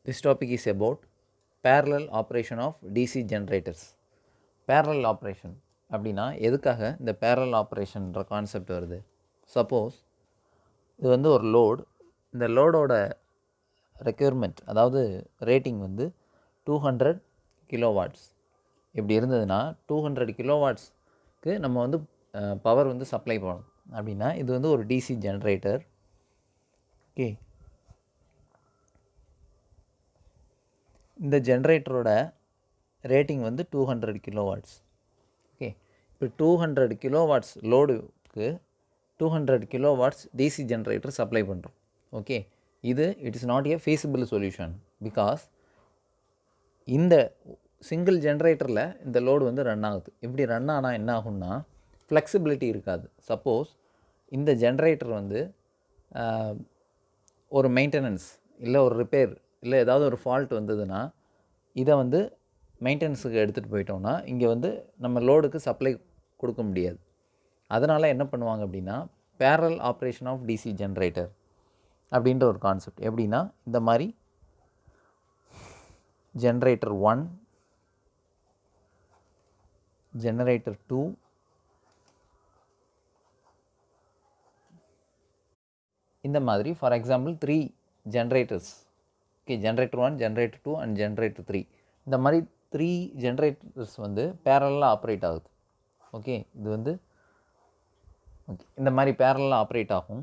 This topic is about parallel operation of DC generators. Parallel operation அப்படின்னா எதுக்காக இந்த parallel operationன்ற concept வருது? Suppose இது வந்து ஒரு லோட், இந்த லோடோட ரெக்யர்மெண்ட் அதாவது ரேட்டிங் வந்து 200 கிலோவாட்ஸ் இப்படி இருந்ததுன்னா 200 கிலோவாட்ஸ்க்கு நம்ம வந்து பவர் வந்து சப்ளை பண்ணணும் அப்படின்னா இது வந்து ஒரு டிசி ஜென்ரேட்டர். ஓகே, இந்த ஜென்ரேட்டரோட ரேட்டிங் வந்து 200 கிலோவாட்ஸ். ஓகே, இப்போ 200 கிலோவாட்ஸ் லோடுக்கு 200 கிலோவாட்ஸ் டிசி ஜென்ரேட்டர் சப்ளை பண்ணுறோம். ஓகே, இது it is not a feasible solution because இந்த சிங்கிள் ஜென்ரேட்டரில் இந்த லோடு வந்து ரன் ஆகுது. இப்படி ரன் ஆனால் என்ன ஆகும்னா ஃப்ளெக்சிபிலிட்டி இருக்காது. சப்போஸ் இந்த ஜென்ரேட்டர் வந்து ஒரு மெயின்டெனன்ஸ் இல்லை ஒரு ரிப்பேர் இல்லை ஏதாவது ஒரு ஃபால்ட் வந்ததுன்னா இதை வந்து மெயின்டெனன்ஸுக்கு எடுத்துகிட்டு போயிட்டோம்னா இங்கே வந்து நம்ம லோடுக்கு சப்ளை கொடுக்க முடியாது. அதனால் என்ன பண்ணுவாங்க அப்படின்னா parallel operation of DC generator அப்படின்ற ஒரு கான்செப்ட். எப்படின்னா இந்த மாதிரி ஜென்ரேட்டர் 1, ஜெனரேட்டர் 2, இந்த மாதிரி for example 3 generators. Okay, generator 1, generator 2 and generator 3, இந்த மாதிரி 3 ஜென்ரேட்டர்ஸ் வந்து பேரலாக ஆப்ரேட் ஆகுது. ஓகே, இது வந்து ஓகே இந்த மாதிரி பேரலாக ஆப்ரேட் ஆகும்.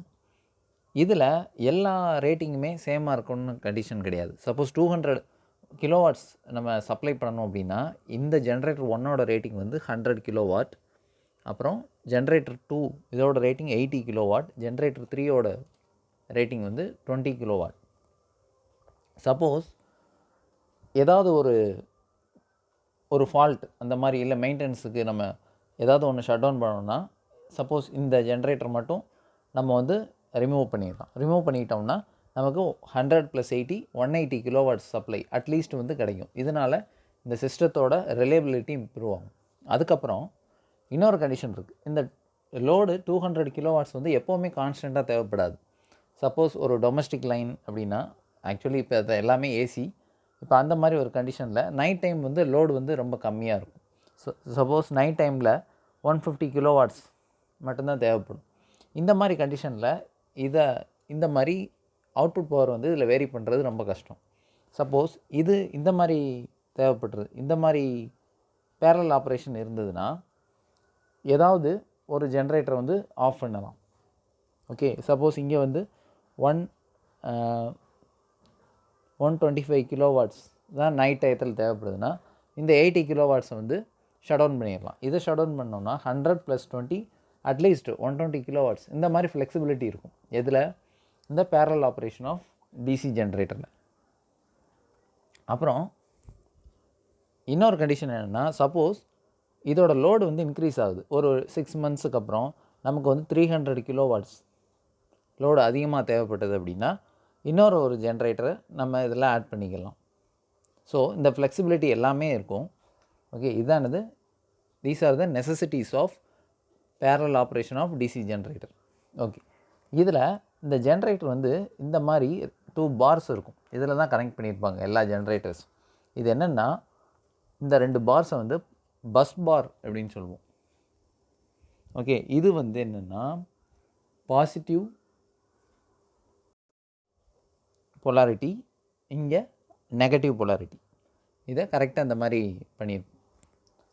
இதில் எல்லா ரேட்டிங்குமே சேமாக இருக்கணும்னு கண்டிஷன் கிடையாது. சப்போஸ் 200 கிலோவாட்ஸ் நம்ம சப்ளை பண்ணணும் அப்படின்னா இந்த ஜென்ரேட்டர் 1ஓட ரேட்டிங் வந்து 100 கிலோவாட், அப்புறம் ஜென்ரேட்டர் 2 இதோட ரேட்டிங் 80 கிலோவாட், ஜென்ரேட்டர் 3ஓட ரேட்டிங் வந்து 20 கிலோவாட். சப்போஸ் ஏதாவது ஒரு ஃபால்ட் அந்த மாதிரி இல்லை மெயின்டெனன்ஸுக்கு நம்ம ஏதாவது ஒன்று ஷட் டவுன் பண்ணோம்னா சப்போஸ் இந்த ஜென்ரேட்டர் மட்டும் நம்ம வந்து ரிமூவ் பண்ணிடலாம். ரிமூவ் பண்ணிட்டோம்னா நமக்கு 100 + 80 180 கிலோவாட்ஸ் சப்ளை அட்லீஸ்ட் வந்து கிடைக்கும். இதனால் இந்த சிஸ்டத்தோட ரிலையபிலிட்டி இம்ப்ரூவ் ஆகும். அதுக்கப்புறம் இன்னொரு கண்டிஷன் இருக்குது. இந்த லோடு 200 கிலோவாட்ஸ் வந்து எப்போவுமே கான்ஸ்டண்ட்டாக தேவைப்படாது. சப்போஸ் ஒரு டொமஸ்டிக் லைன் அப்படின்னா ஆக்சுவலி இப்போ அது எல்லாமே ஏசி. இப்போ அந்த மாதிரி ஒரு கண்டிஷனில் நைட் டைம் வந்து லோடு வந்து ரொம்ப கம்மியாக இருக்கும். சப்போஸ் நைட் டைமில் 150 கிலோவாட்ஸ் மட்டும்தான் தேவைப்படும். இந்த மாதிரி கண்டிஷனில் இந்த மாதிரி அவுட்புட் பவர் வந்து இதில் வேரி பண்ணுறது ரொம்ப கஷ்டம். சப்போஸ் இந்த மாதிரி தேவைப்படுறது, இந்த மாதிரி பேரலல் ஆப்ரேஷன் இருந்ததுன்னா ஏதாவது ஒரு ஜென்ரேட்டரை வந்து ஆஃப் பண்ணலாம். ஓகே, சப்போஸ் இங்கே வந்து 125 கிலோவாட்ஸ் தான் நைட் டயத்தில் தேவைப்படுதுன்னா இந்த 80 கிலோவாட்ஸை வந்து ஷட் டவுன் பண்ணிடலாம். இதை ஷட் டவுன் பண்ணோம்னா 100 + 20 அட்லீஸ்ட் 120 கிலோவாட்ஸ் இந்த மாதிரி ஃப்ளெக்சிபிலிட்டி இருக்கும். எதில்? இந்த பேரலல் ஆப்ரேஷன் ஆஃப் டிசி ஜென்ரேட்டரில். அப்புறம் இன்னொரு கண்டிஷன் என்னென்னா சப்போஸ் இதோட லோடு வந்து இன்க்ரீஸ் ஆகுது. ஒரு 6 மந்த்ஸுக்கு அப்புறம் நமக்கு வந்து 300 கிலோவாட்ஸ் லோடு அதிகமாக தேவைப்பட்டது அப்படின்னா இன்னொரு ஜென்ரேட்டரை நம்ம இதெல்லாம் ஆட் பண்ணிக்கலாம். ஸோ இந்த ஃப்ளெக்சிபிலிட்டி எல்லாமே இருக்கும். ஓகே, இதானது these are the necessities of parallel operation of DC generator. Okay, இதில் இந்த ஜென்ரேட்டர் வந்து இந்த மாதிரி 2 பார்ஸ் இருக்கும். இதில் தான் கனெக்ட் பண்ணியிருப்பாங்க எல்லா ஜென்ரேட்டர்ஸ். இது என்னென்னா இந்த 2 பார்ஸை வந்து பஸ் பார் அப்படின்னு சொல்லுவோம். ஓகே, இது வந்து என்னென்னா பாசிட்டிவ் பொலாரிட்டி, இங்கே நெகட்டிவ் பொலாரிட்டி. இதை கரெக்டாக இந்த மாதிரி பண்ணியிருப்போம்.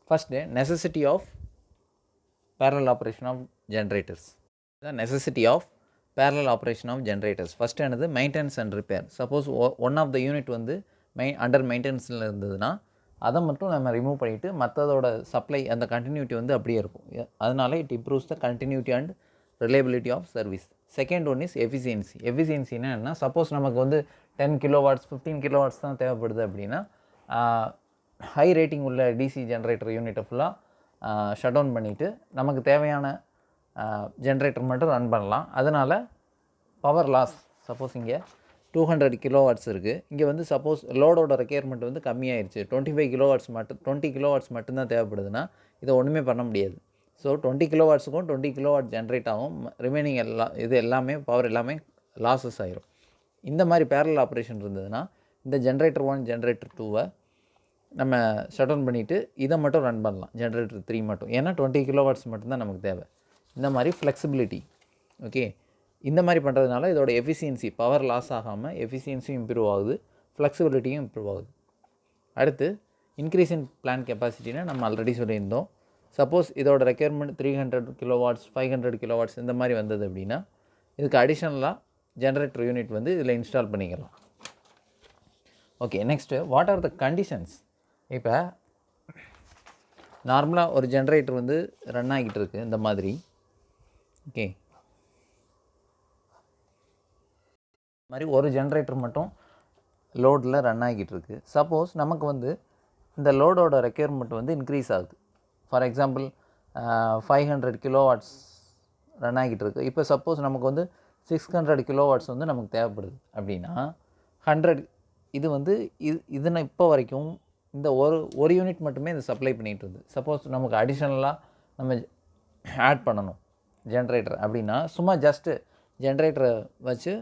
First necessity of parallel operation of generators. இதுதான் necessity of parallel operation of generators. First என்னது? Maintenance and repair. Suppose one of the unit வந்து அண்டர் மெயின்டெனன்ஸில் இருந்ததுன்னா அதை மட்டும் நம்ம ரிமூவ் பண்ணிவிட்டு மற்றதோட சப்ளை அந்த கண்டினியூட்டி வந்து அப்படியே இருக்கும். அதனால it improves the continuity and reliability of service. Second one is efficiency. எஃபிஷியன்சின்னா என்ன? சப்போஸ் நமக்கு வந்து 10 கிலோவாட்ஸ் 15 கிலோவாட்ஸ் தான் தேவைப்படுது அப்படின்னா ஹை ரேட்டிங் உள்ள டிசி ஜென்ரேட்டர் யூனிட்டை ஃபுல்லாக ஷட் டவுன் பண்ணிவிட்டு நமக்கு தேவையான ஜென்ரேட்டர் மட்டும் ரன் பண்ணலாம். அதனால் பவர் லாஸ். சப்போஸ் இங்கே 200 கிலோவாட்ஸ் இருக்குது, இங்கே வந்து சப்போஸ் லோடோட ரெக்யர்மெண்ட் வந்து கம்மியாயிருச்சு, 20 கிலோவாட்ஸ் மட்டும்தான் தேவைப்படுதுன்னா இதை ஒன்றுமே பண்ண முடியாது. ஸோ 20 கிலோவாட்ஸுக்கும் 20 கிலோவாட் ஜென்ரேட் ஆகும். ரிமைனிங் இது எல்லாமே பவர் எல்லாமே லாஸஸ் ஆகிரும். இந்த மாதிரி பேரலல் ஆப்ரேஷன் இருந்ததுன்னா இந்த ஜென்ரேட்டர் 1 ஜென்ரேட்டர் 2வை நம்ம ஷட் டவுன் பண்ணிவிட்டு இதை மட்டும் ரன் பண்ணலாம், ஜென்ரேட்டர் 3 மட்டும். ஏன்னா 20 கிலோவாட்ஸ் மட்டும்தான் நமக்கு தேவை. இந்த மாதிரி ஃப்ளெக்சிபிலிட்டி. ஓகே, இந்த மாதிரி பண்ணுறதுனால இதோட எஃபிஷியன்சி, பவர் லாஸ் ஆகாமல் எஃபிஷியன்சியும் இம்ப்ரூவ் ஆகுது, ஃப்ளெக்சிபிலிட்டியும் இம்ப்ரூவ் ஆகுது. அடுத்து இன்க்ரீஸ் இன் பிளான் கெப்பாசிட்டினா நம்ம ஆல்ரெடி சொல்லியிருந்தோம். சப்போஸ் இதோட ரெக்யர்மெண்ட் 300 கிலோவாட்ஸ் 500 கிலோவாட்ஸ் இந்த மாதிரி வந்தது அப்படின்னா இதுக்கு அடிஷ்னலாக ஜென்ரேட்டர் யூனிட் வந்து இதில் இன்ஸ்டால் பண்ணிக்கலாம். Okay, next what are the conditions. இப்போ நார்மலாக ஒரு ஜென்ரேட்டர் வந்து ரன் ஆகிட்டு இருக்குது இந்த மாதிரி. ஓகே, மாதிரி ஒரு ஜென்ரேட்டர் மட்டும் லோடில் ரன் ஆகிட்டு இருக்குது. சப்போஸ் நமக்கு வந்து இந்த லோடோட ரெக்யர்மெண்ட் வந்து இன்க்ரீஸ் ஆகுது. ஃபார் எக்ஸாம்பிள் 500 கிலோவாட்ஸ் ரன் ஆகிட்டு இருக்குது. இப்போ சப்போஸ் நமக்கு வந்து 600 கிலோவாட்ஸ் வந்து நமக்கு தேவைப்படுது அப்படின்னா 100 இது வந்து இதுன்னு இப்போ வரைக்கும் இந்த ஒரு யூனிட் மட்டுமே இது சப்ளை பண்ணிகிட்டு இருக்குது. சப்போஸ் நமக்கு அடிஷ்னலாக நம்ம ஆட் பண்ணணும் ஜென்ரேட்டர் அப்படின்னா சும்மா ஜஸ்ட்டு ஜென்ரேட்டரை வச்சு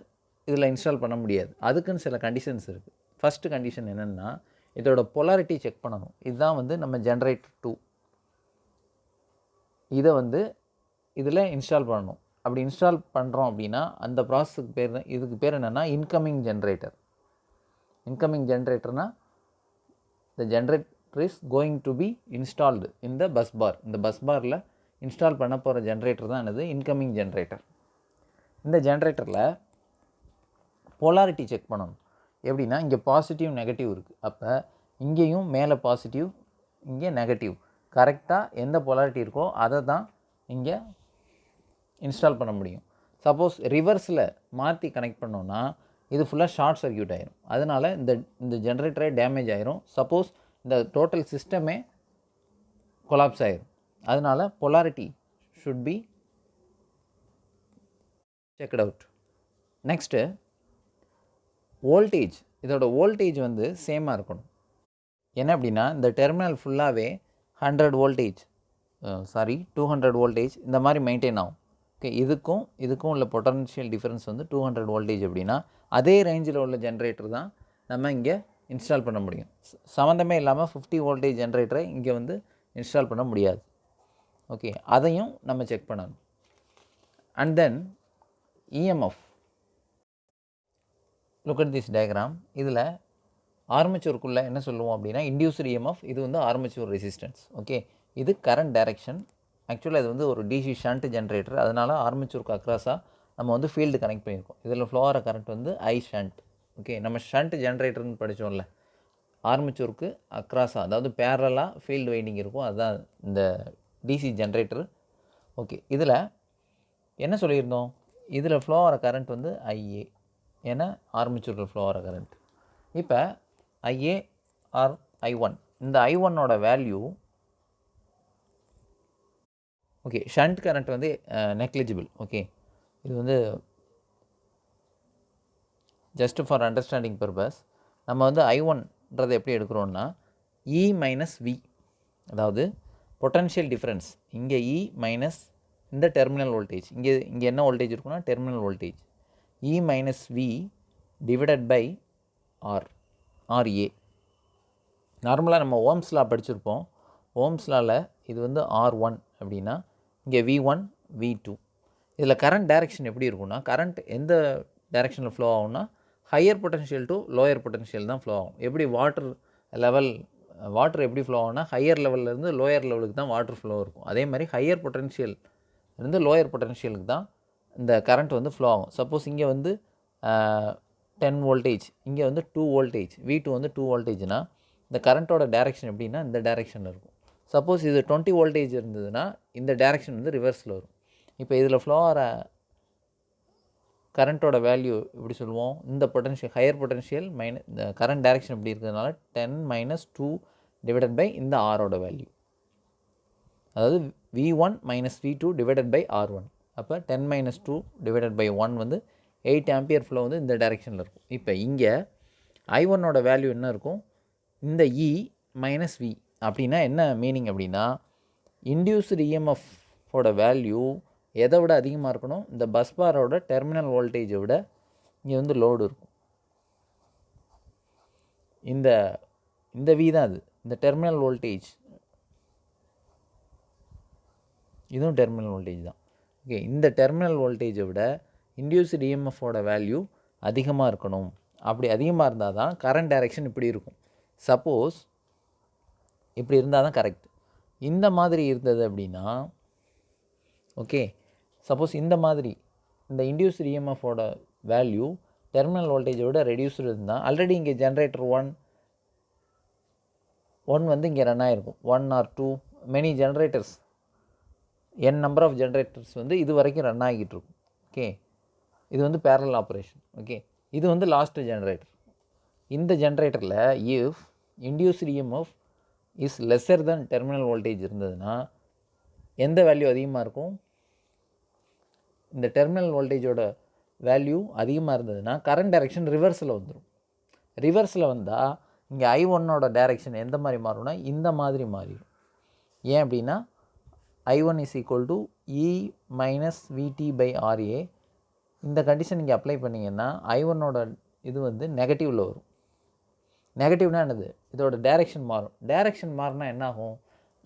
இதில் இன்ஸ்டால் பண்ண முடியாது. அதுக்குன்னு சில கண்டிஷன்ஸ் இருக்குது. ஃபஸ்ட்டு கண்டிஷன் என்னென்னா இதோட பொலாரிட்டி செக் பண்ணணும். இதுதான் வந்து நம்ம ஜென்ரேட்டர் 2 இதை வந்து இதில் இன்ஸ்டால் பண்ணணும். அப்படி இன்ஸ்டால் பண்ணுறோம் அப்படின்னா அந்த ப்ராசஸுக்கு பேர் இதுக்கு பேர் என்னென்னா இன்கமிங் ஜென்ரேட்டர். இன்கமிங் ஜென்ரேட்டர்னால் the generator is going to be installed in the bus bar. இந்த பஸ் பாரில் இன்ஸ்டால் பண்ண போகிற ஜென்ரேட்டர் தான் என்னது, இன்கமிங் ஜென்ரேட்டர். இந்த ஜென்ரேட்டரில் போலாரிட்டி செக் பண்ணணும். எப்படின்னா இங்கே பாசிட்டிவ் நெகட்டிவ் இருக்குது. அப்போ இங்கேயும் மேலே பாசிட்டிவ் இங்கே நெகட்டிவ், கரெக்டாக எந்த போலாரிட்டி இருக்கோ அதை தான் இங்கே இன்ஸ்டால் பண்ண முடியும். சப்போஸ் ரிவர்ஸில் மாற்றி கனெக்ட் பண்ணோன்னா இது ஃபுல்லாக ஷார்ட் சர்க்யூட் ஆயிரும். அதனால் இந்த ஜென்ரேட்டரே டேமேஜ் ஆயிரும். சப்போஸ் இந்த டோட்டல் சிஸ்டமே கொலாப்ஸ் ஆயிரும். அதனால் polarity should be checked out. Next voltage. இதோட வோல்டேஜ் வந்து சேமாக இருக்கணும். என்ன அப்படின்னா இந்த டெர்மினல் ஃபுல்லாகவே 100 வோல்டேஜ் 200 வோல்டேஜ் இந்த மாதிரி மெயின்டைன் ஆகும். ஓகே, இதுக்கும் உள்ள பொட்டன்ஷியல் டிஃப்ரென்ஸ் வந்து 200 வோல்டேஜ் அப்படின்னா அதே ரேஞ்சில் உள்ள ஜென்ரேட்டர் தான் நம்ம இங்கே இன்ஸ்டால் பண்ண முடியும். சம்மந்தமே இல்லாமல் 50 வோல்டேஜ் ஜென்ரேட்டரை இங்கே வந்து இன்ஸ்டால் பண்ண முடியாது. ஓகே, அதையும் நம்ம செக் பண்ணணும். And then EMF. Look at this diagram. இதில் ஆர்மேச்சருக்குள்ளே என்ன சொல்லுவோம் அப்படின்னா இன்டியூஸ்டு இஎம்எஃப். இது வந்து ஆர்மேச்சர் ரெசிஸ்டன்ஸ். ஓகே, இது கரண்ட் டைரக்ஷன். ஆக்சுவலாக இது வந்து ஒரு டிசி ஷண்ட் ஜென்ரேட்டர். அதனால் ஆர்மேச்சருக்கு அக்ராஸாக நம்ம வந்து ஃபீல்டு கனெக்ட் பண்ணியிருக்கோம். இதில் ஃப்ளோ ஆகிற கரண்ட் வந்து ஐ ஷண்ட். ஓகே, நம்ம ஷண்ட் ஜென்ரேட்டர்னு படித்தோம்ல, ஆர்மேச்சருக்கு அக்ராஸாக அதாவது பேரலாக ஃபீல்டு வைண்டிங் இருக்கும். அதுதான் இந்த டிசி ஜென்ரேட்டர். ஓகே, இதில் என்ன சொல்லியிருந்தோம், இதில் ஃப்ளோ ஆகிற கரண்ட் வந்து ஐஏ, ஏன்னா ஆர்மேச்சருக்கு ஃப்ளோ ஆகிற கரண்ட். இப்போ ஐஏ ஆர் I1, இந்த I1ஓட வேல்யூ ஓகே, ஷண்ட் கரண்ட் வந்து நெக்லிஜிபிள். ஓகே, இது வந்து ஜஸ்ட் ஃபார் அண்டர்ஸ்டாண்டிங் பர்பஸ் நம்ம வந்து I1ன்றதை எப்படி எடுக்கிறோன்னா E மைனஸ் V, அதாவது பொட்டன்ஷியல் டிஃப்ரென்ஸ். இங்கே E மைனஸ் இந்த டெர்மினல் வோல்டேஜ், இங்கே என்ன வோல்டேஜ் இருக்குன்னா terminal voltage, E minus V divided by RA. நார்மலாக நம்ம ஓம்ஸ் லா படிச்சிருப்போம். ஓம்ஸ் லாவில் இது வந்து R1 அப்படின்னா இங்கே V1 V2. இதில் கரண்ட் டைரக்ஷன் எப்படி இருக்குன்னா, கரண்ட் எந்த டைரக்ஷனில் ஃப்ளோ ஆகும்னா higher potential to lower potential தான் ஃப்ளோ ஆகும். எப்படி வாட்டர் எப்படி ஃப்ளோ ஆகும்னா ஹையர் லெவல்லேருந்து லோயர் லெவலுக்கு தான் வாட்டர் ஃப்ளோ இருக்கும். அதே மாதிரி ஹையர் பொட்டன்ஷியல் இருந்து லோயர் பொட்டன்ஷியலுக்கு தான் இந்த கரண்ட் வந்து ஃப்ளோ ஆகும். சப்போஸ் இங்கே வந்து 10 வோல்டேஜ், இங்கே வந்து 2 வோல்டேஜ், V2 வந்து 2 வோல்டேஜ்னா இந்த கரண்ட்டோட டைரக்ஷன் எப்படின்னா இந்த டைரக்ஷனில் இருக்கும். சப்போஸ் இது 20 வோல்டேஜ் இருந்ததுன்னா இந்த டைரக்ஷன் வந்து ரிவர்ஸில் வரும். இப்போ இதில் ஃப்ளோ ஆகிற கரண்ட்டோட வேல்யூ எப்படி சொல்லுவோம், இந்த பொட்டன்ஷியல் ஹையர் பொட்டன்ஷியல் மைனஸ் இந்த கரண்ட் டைரக்ஷன் எப்படி இருக்கிறதுனால 10 மைனஸ் 2 டிவைடட் பை இந்த ஆரோட வேல்யூ, அதாவது V1 minus V2 divided by R1. அப்போ 10 மைனஸ் 2 டிவைடட் பை 1 வந்து 8 ஆம்பியர் ஃப்ளோ வந்து இந்த டைரக்ஷனில் இருக்கும். இப்போ இங்கே I1ஓட வேல்யூ என்ன இருக்கும், இந்த E மைனஸ் V. அப்படின்னா என்ன மீனிங் அப்படின்னா இன்டியூஸ்டு இஎம்எஃபோட வேல்யூ எதை விட அதிகமாக இருக்கணும், இந்த பஸ் பாரோட டெர்மினல் வோல்டேஜை விட இங்கே வந்து லோடு இருக்கும். இந்த இந்த V தான் அது, இந்த டெர்மினல் வோல்டேஜ், இதுவும் டெர்மினல் வோல்டேஜ் தான். ஓகே, இந்த டெர்மினல் வோல்டேஜை விட இன்டியூஸ்டு இஎம்எஃபோட வேல்யூ அதிகமாக இருக்கணும். அப்படி அதிகமாக இருந்தால் தான் கரண்ட் டைரெக்ஷன் இப்படி இருக்கும். சப்போஸ் இப்படி இருந்தால் தான் கரெக்ட். இந்த மாதிரி இருந்தது அப்படின்னா, ஓகே, சப்போஸ் இந்த மாதிரி இந்த இன்டியூஸ்டு இஎம்எஃபோட வேல்யூ டெர்மினல் வோல்டேஜை விட ரெடியூஸ்டு இருந்தால், ஆல்ரெடி இங்கே ஜென்ரேட்டர் ஒன் வந்து இங்கே ரன் ஆகிருக்கும். 1 or 2 many generators, n number of generators வந்து இது வரைக்கும் ரன் ஆகிட்டு இருக்கும். ஓகே, இது வந்து பேரலல் ஆப்ரேஷன். ஓகே, இது வந்து லாஸ்ட்டு ஜென்ரேட்டர். இந்த ஜென்ரேட்டரில் if induced EMF is lesser then terminal voltage இருந்ததுன்னா எந்த வேல்யூ அதிகமாக இருக்கும்? இந்த டெர்மினல் வோல்டேஜோட வேல்யூ அதிகமாக இருந்ததுன்னா கரண்ட் டைரெக்ஷன் ரிவர்ஸில் வந்துடும். ரிவர்ஸில் வந்தால் இங்கே I1ஓட டைரெக்ஷன் எந்த மாதிரி மாறும்னா இந்த மாதிரி மாறிடும். ஏன் அப்படின்னா I1 is equal to E minus VT/RA. இந்த கண்டிஷன் இங்கே அப்ளை பண்ணிங்கன்னா I1ஓட இது வந்து நெகட்டிவில் வரும். நெகட்டிவ்னா என்னது? இதோட டைரெக்ஷன் மாறும். டைரெக்ஷன் மாறினா என்ன ஆகும்?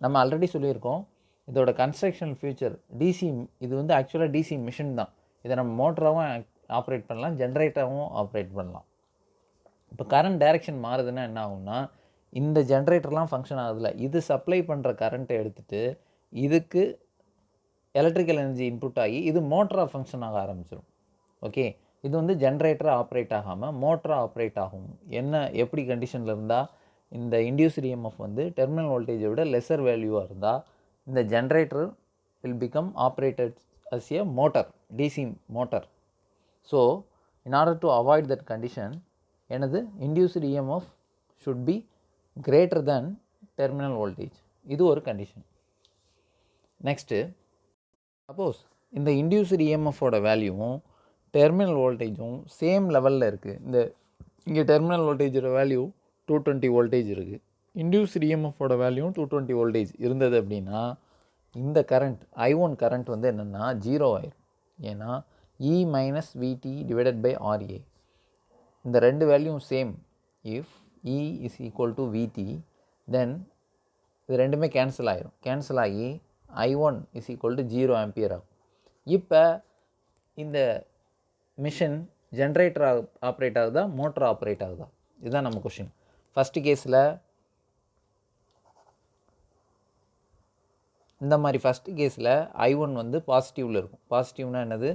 நம்ம ஆல்ரெடி சொல்லியிருக்கோம், இதோட கன்ஸ்ட்ரக்ஷன் ஃபியூச்சர் டிசி, இது வந்து ஆக்சுவலாக டிசி மிஷின் தான். இதை நம்ம மோட்டராகவும் ஆப்ரேட் பண்ணலாம், ஜென்ரேட்டராகவும் ஆப்ரேட் பண்ணலாம். இப்போ கரண்ட் டைரெக்ஷன் மாறுதுன்னா என்ன ஆகும்னா, இந்த ஜென்ரேட்டர்லாம் ஃபங்க்ஷன் ஆகுதுல, இது சப்ளை பண்ணுற கரண்ட்டை எடுத்துகிட்டு இதுக்கு எலக்ட்ரிக்கல் எனர்ஜி இன்புட் ஆகி இது மோட்டராக ஃபங்க்ஷன் ஆக ஆரம்பிச்சிடும். ஓகே, இது வந்து ஜென்ரேட்டராக ஆப்ரேட் ஆகாமல் மோட்டராக ஆப்ரேட் ஆகும். என்ன எப்படி கண்டிஷனில் இருந்தால், இந்த இன்டியூஸ்டு இஎம்எஃப் வந்து டெர்மினல் வோல்டேஜை விட லெஸர் வேல்யூவாக இருந்தால் இந்த generator will become operated as a motor, DC motor. So in order to avoid that condition, எனது induced EMF should be greater then terminal voltage. இது ஒரு கண்டிஷன். நெக்ஸ்ட்டு, சப்போஸ் இந்த இன்டியூஸ்டு இஎம்எஃபோட வேல்யூவும் டெர்மினல் வோல்டேஜும் சேம் லெவலில் இருக்குது. இங்கே டெர்மினல் வோல்டேஜோட வேல்யூ 220 வோல்டேஜ் இருக்குது, இன்டியூஸ்டு இஎம்எஃபோட வேல்யூ 220 வோல்டேஜ் இருந்தது அப்படின்னா இந்த கரண்ட் I1 கரண்ட் வந்து என்னென்னா 0 ஆயிரும். ஏன்னா E minus VT/RA இந்த ரெண்டு வேல்யூவும் same. If E is equal to VT, then இது ரெண்டுமே கேன்சல் ஆகிரும். கேன்சல் ஆகி I1 is equal to 0 ampere ஆகும். இப்போ இந்த மிஷின் ஜென்ரேட்டர் ஆப்ரேட் ஆகுதா, மோட்டர் ஆப்ரேட் ஆகுதா? இதுதான் நம்ம கொஷின். ஃபஸ்ட்டு கேஸில் இந்த மாதிரி ஃபஸ்ட்டு கேஸில் I1 வந்து பாசிட்டிவில் இருக்கும். பாசிட்டிவ்னா என்னது?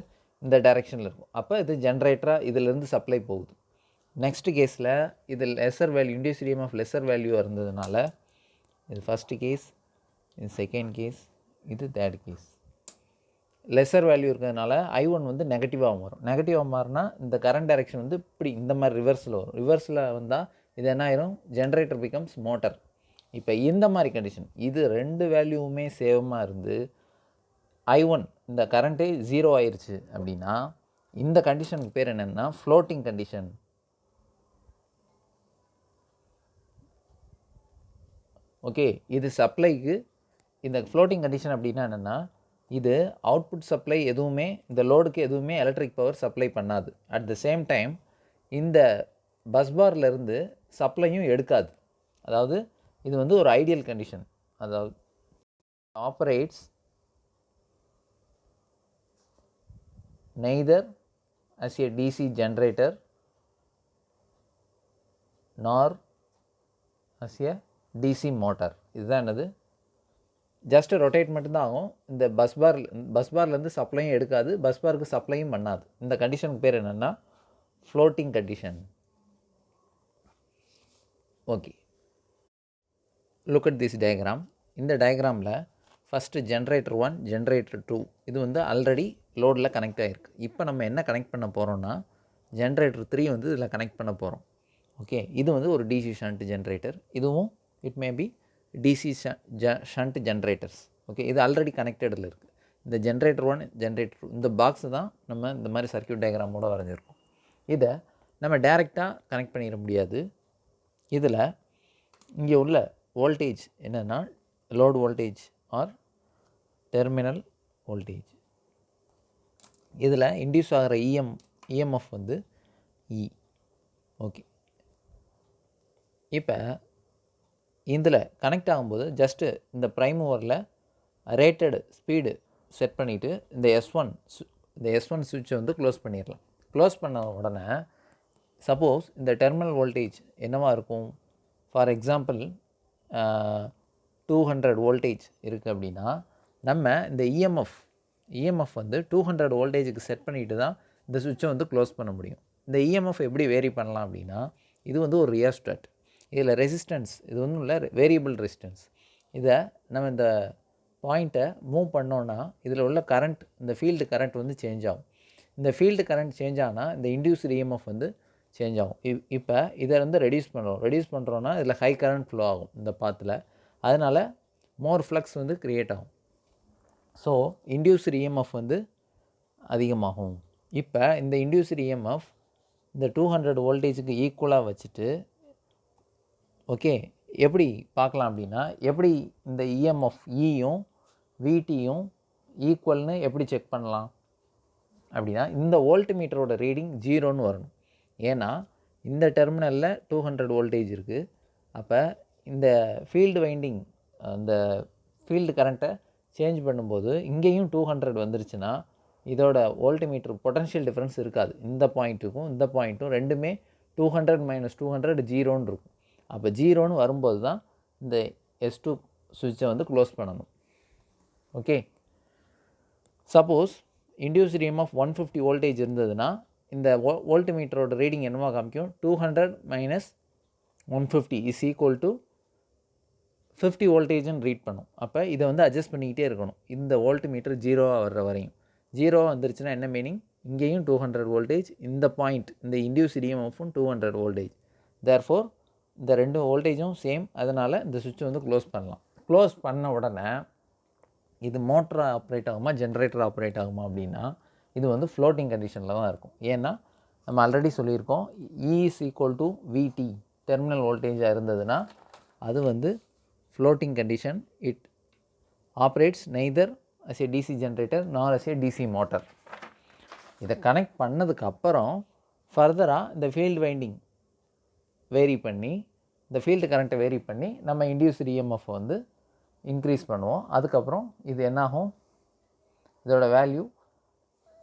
இந்த டைரெக்ஷனில் இருக்கும். அப்போ இது ஜென்ரேட்டராக இதிலேருந்து சப்ளை போகுது. நெக்ஸ்ட்டு கேஸில் இது lesser value, induced EMF lesser வேல்யூவாக இருந்ததுனால இது ஃபஸ்ட்டு கேஸ், இது செகண்ட் கேஸ், இது தேர்ட் கேஸ். லெஸர் வேல்யூ இருக்கிறதுனால I1 வந்து நெகட்டிவாக மாறும். நெகட்டிவாக மாறினா இந்த கரண்ட் டைரெக்ஷன் வந்து இப்படி இந்த மாதிரி ரிவர்ஸில் வரும். ரிவர்ஸில் வந்தால் இது என்ன ஆயிரும்? Generator becomes motor. இப்போ இந்த மாதிரி கண்டிஷன், இது ரெண்டு வேல்யூவுமே சேமாக இருந்து I1 இந்த கரண்ட்டே 0 ஆயிடுச்சு அப்படின்னா இந்த கண்டிஷனுக்கு பேர் என்னென்னா ஃப்ளோட்டிங் கண்டிஷன். ஓகே, இது சப்ளைக்கு இந்த ஃப்ளோட்டிங் கண்டிஷன் அப்படின்னா என்னென்னா, இது அவுட்புட் சப்ளை எதுவுமே இந்த லோடுக்கு எதுவுமே எலக்ட்ரிக் பவர் சப்ளை பண்ணாது. அட் த சேம் டைம் இந்த பஸ்பார்லேருந்து சப்ளையும் எடுக்காது. அதாவது இது வந்து ஒரு ஐடியல் கண்டிஷன். அதாவது operates neither as a DC generator nor as a DC motor. இதுதான் என்னது? ஜஸ்ட் ரொட்டேட் மட்டும்தான் ஆகும். இந்த பஸ்பார்லேருந்து சப்ளையும் எடுக்காது, பஸ்பாருக்கு சப்ளையும் பண்ணாது. இந்த கண்டிஷனுக்கு பேர் என்னென்னா floating condition. Okay, look at this diagram. இந்த டயக்ராமில் ஃபஸ்ட்டு ஜென்ரேட்டர் 1, ஜென்ரேட்டர் 2 இது வந்து ஆல்ரெடி லோடில் கனெக்ட் ஆகிருக்கு. இப்போ நம்ம என்ன கனெக்ட் பண்ண போகிறோம்னா ஜென்ரேட்டர் 3 வந்து இதில் கனெக்ட் பண்ண போகிறோம். ஓகே, இது வந்து ஒரு டிசி ஷண்ட் ஜென்ரேட்டர், இதுவும் it may be DC shunt generators. Okay, இது ஆல்ரெடி கனெக்டடில் இருக்குது. இந்த ஜென்ரேட்டர் 1, ஜென்ரேட்டர் 2 இந்த பாக்ஸு தான் நம்ம இந்த மாதிரி சர்க்யூட் டயக்ராமோட வரைஞ்சிருக்கோம். இதை நம்ம டைரெக்டாக கனெக்ட் பண்ணிட முடியாது. இதில் இங்கே உள்ள வோல்டேஜ் என்னென்னா load voltage or terminal voltage. இதில் இன்டியூஸ் ஆகிற இஎம்எஃப் வந்து இ. ஓகே, இப்போ இதில் கனெக்ட் ஆகும்போது ஜஸ்ட்டு இந்த ப்ரைம் மூவரில் ரேட்டட் ஸ்பீடு செட் பண்ணிவிட்டு இந்த S1 சுவிட்சை வந்து க்ளோஸ் பண்ணிடலாம். க்ளோஸ் பண்ண உடனே சப்போஸ் இந்த டெர்மினல் வோல்டேஜ் என்னவாக இருக்கும், ஃபார் எக்ஸாம்பிள் 200 வோல்டேஜ் இருக்குது அப்படின்னா நம்ம இந்த இஎம்எஃப் வந்து 200 வோல்டேஜுக்கு செட் பண்ணிவிட்டு தான் இந்த சுவிட்சை வந்து க்ளோஸ் பண்ண முடியும். இந்த இஎம்எஃப் எப்படி வேரி பண்ணலாம் அப்படின்னா, இது வந்து ஒரு ரியோஸ்டாட், இதில் ரெசிஸ்டன்ஸ் இது ஒன்றும் இல்லை, வேரியபிள் ரெசிஸ்டன்ஸ். இதை நம்ம இந்த பாயிண்ட்டை மூவ் பண்ணோன்னா இதில் உள்ள கரண்ட், இந்த ஃபீல்டு கரண்ட் வந்து சேஞ்ச் ஆகும். இந்த ஃபீல்டு கரண்ட் சேஞ்ச் ஆனால் இந்த இன்டியூஸ்டு இஎம்எஃப் வந்து சேஞ்ச் ஆகும். இப்போ இதை வந்து ரெடியூஸ் பண்ணுறோன்னா இதில் ஹை கரண்ட் ஃப்ளோ ஆகும் இந்த பாத்தில், அதனால் மோர் ஃப்ளக்ஸ் வந்து க்ரியேட் ஆகும். ஸோ இன்டியூஸ்டு இஎம்எஃப் வந்து அதிகமாகும். இப்போ இந்த இன்டியூஸ்டு இஎம்எஃப் இந்த 200 வோல்டேஜுக்கு ஈக்குவலாக வச்சுட்டு ஓகே எப்படி பார்க்கலாம் அப்படின்னா, எப்படி இந்த இஎம்எஃப் ஈயும் விடியும் ஈக்குவல்னு எப்படி செக் பண்ணலாம் அப்படின்னா, இந்த வோல்ட் மீட்டரோட ரீடிங் 0ன்னு வரணும். ஏன்னா இந்த டெர்மினலில் 200 வோல்டேஜ் இருக்குது. அப்போ இந்த ஃபீல்டு வைண்டிங் அந்த ஃபீல்டு கரண்ட்டை சேஞ்ச் பண்ணும்போது இங்கேயும் 200 வந்துருச்சுன்னா இதோட வோல்ட் மீட்டர் பொட்டன்ஷியல் டிஃப்ரென்ஸ் இருக்காது. இந்த பாயிண்ட்டுக்கும் இந்த பாயிண்ட்டும் ரெண்டுமே 200 - 200 0ன்னு இருக்கும். அப்போ 0ன்னு வரும்போது தான் இந்த S2 சுவிட்சை வந்து க்ளோஸ் பண்ணணும். Okay, suppose induced EMF 150 voltage இருந்ததுன்னா இந்த வோல்ட் மீட்டரோட ரீடிங் என்னவா காமிக்கும், 200 - 150 இஸ் ஈக்குவல் டு 50 வோல்டேஜ்னு ரீட் பண்ணும். அப்போ இதை வந்து அட்ஜஸ்ட் பண்ணிக்கிட்டே இருக்கணும் இந்த வோல்ட் மீட்டர் 0வாக வர்ற வரையும். 0 வந்துருச்சுன்னா என்ன மீனிங், இங்கேயும் 200 வோல்டேஜ், இந்த பாயிண்ட் இந்த இன்டியூஸ்டு இஎம்எஃப்பும் 200 வோல்டேஜ். தேர்ஃபோர் இந்த ரெண்டு வோல்டேஜும் சேம், அதனால் இந்த சுவிட்சை வந்து க்ளோஸ் பண்ணலாம். க்ளோஸ் பண்ண உடனே இது மோட்டராக ஆப்ரேட் ஆகுமா ஜென்ரேட்டர் ஆப்ரேட் ஆகுமா அப்படின்னா, இது வந்து ஃப்ளோட்டிங் கண்டிஷனில் தான் இருக்கும். ஏன்னா நம்ம ஆல்ரெடி சொல்லியிருக்கோம், E is equal to VT terminal வோல்டேஜாக இருந்ததுன்னா அது வந்து floating condition. It operates neither as a DC generator nor as a DC motor. இதை கனெக்ட் பண்ணதுக்கப்புறம் ஃபர்தராக இந்த ஃபீல்டு வைண்டிங் வேரி பண்ணி, இந்த ஃபீல்டு கரண்ட்டை வேரி பண்ணி நம்ம இன்டியூஸ்டு இஎம்எஃப் வந்து இன்க்ரீஸ் பண்ணுவோம். அதுக்கப்புறம் இது என்னாகும், இதோட வேல்யூ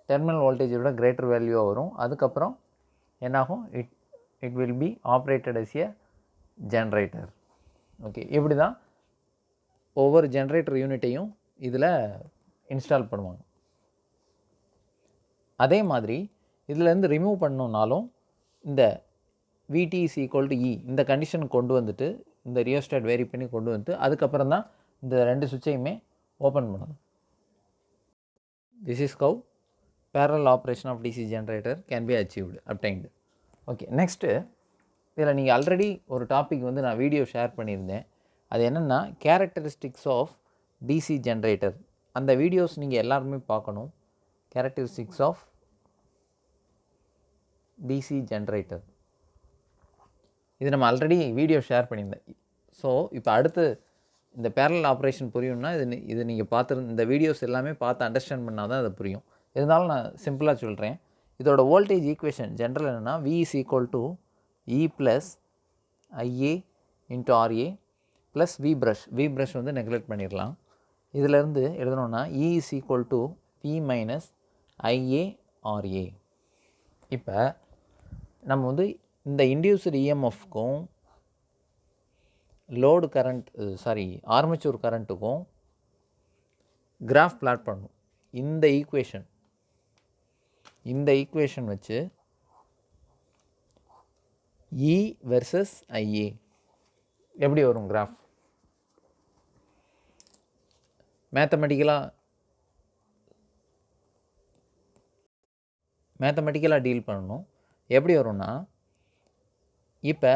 டெர்மினல் வோல்டேஜை விட கிரேட்டர் வேல்யூவாக வரும். அதுக்கப்புறம் என்னாகும், it will be operated as a generator. Okay, இப்படி தான் ஒவ்வொரு ஜென்ரேட்டர் யூனிட்டையும் இதில் இன்ஸ்டால் பண்ணுவாங்க. அதே மாதிரி இதிலேருந்து ரிமூவ் பண்ணணுன்னாலும் இந்த VT is equal to E இந்த கண்டிஷனுக்கு கொண்டு வந்துட்டு, இந்த ரியோஸ்டாட் வேரி பண்ணி கொண்டு வந்துட்டு அதுக்கப்புறம் தான் இந்த ரெண்டு சுவிட்சையுமே ஓப்பன் பண்ணணும். This is how parallel operation of DC generator can be obtained. Okay, next இதில் நீங்கள் ஆல்ரெடி ஒரு டாபிக் வந்து நான் வீடியோ ஷேர் பண்ணியிருந்தேன். அது என்னென்னா கேரக்டரிஸ்டிக்ஸ் ஆஃப் DC ஜென்ரேட்டர். அந்த வீடியோஸ் நீங்கள் எல்லாருமே பார்க்கணும். கேரக்டரிஸ்டிக்ஸ் ஆஃப் DC ஜென்ரேட்டர் இது நம்ம ஆல்ரெடி வீடியோ ஷேர் பண்ணியிருந்தேன். ஸோ இப்போ அடுத்து இந்த பேரலல் ஆப்ரேஷன் புரியும்னா இது நீங்கள் இந்த வீடியோஸ் எல்லாமே பார்த்து அண்டர்ஸ்டாண்ட் பண்ணால் தான் அது புரியும். இருந்தாலும் நான் சிம்பிளாக சொல்கிறேன். இதோட வோல்டேஜ் ஈக்குவேஷன் ஜென்ரல் என்னென்னா, V is equal to E plus IA into RA plus V brush வந்து நெக்லெக்ட் பண்ணிடலாம். இதிலேருந்து எழுதணுன்னா E is equal to P minus IA RA. இப்போ நம்ம வந்து இந்த இன்டியூஸ்டு இஎம்எஃப்க்கும் லோடு கரண்ட் ஆர்மேச்சர் கரண்ட்டுக்கும் கிராஃப் பிளாட் பண்ணணும். இந்த ஈக்குவேஷன் வச்சு E வெர்சஸ் IA எப்படி வரும் கிராஃப், மேத்தமெட்டிக்கலாக டீல் பண்ணணும். எப்படி வரும்னா, இப்போ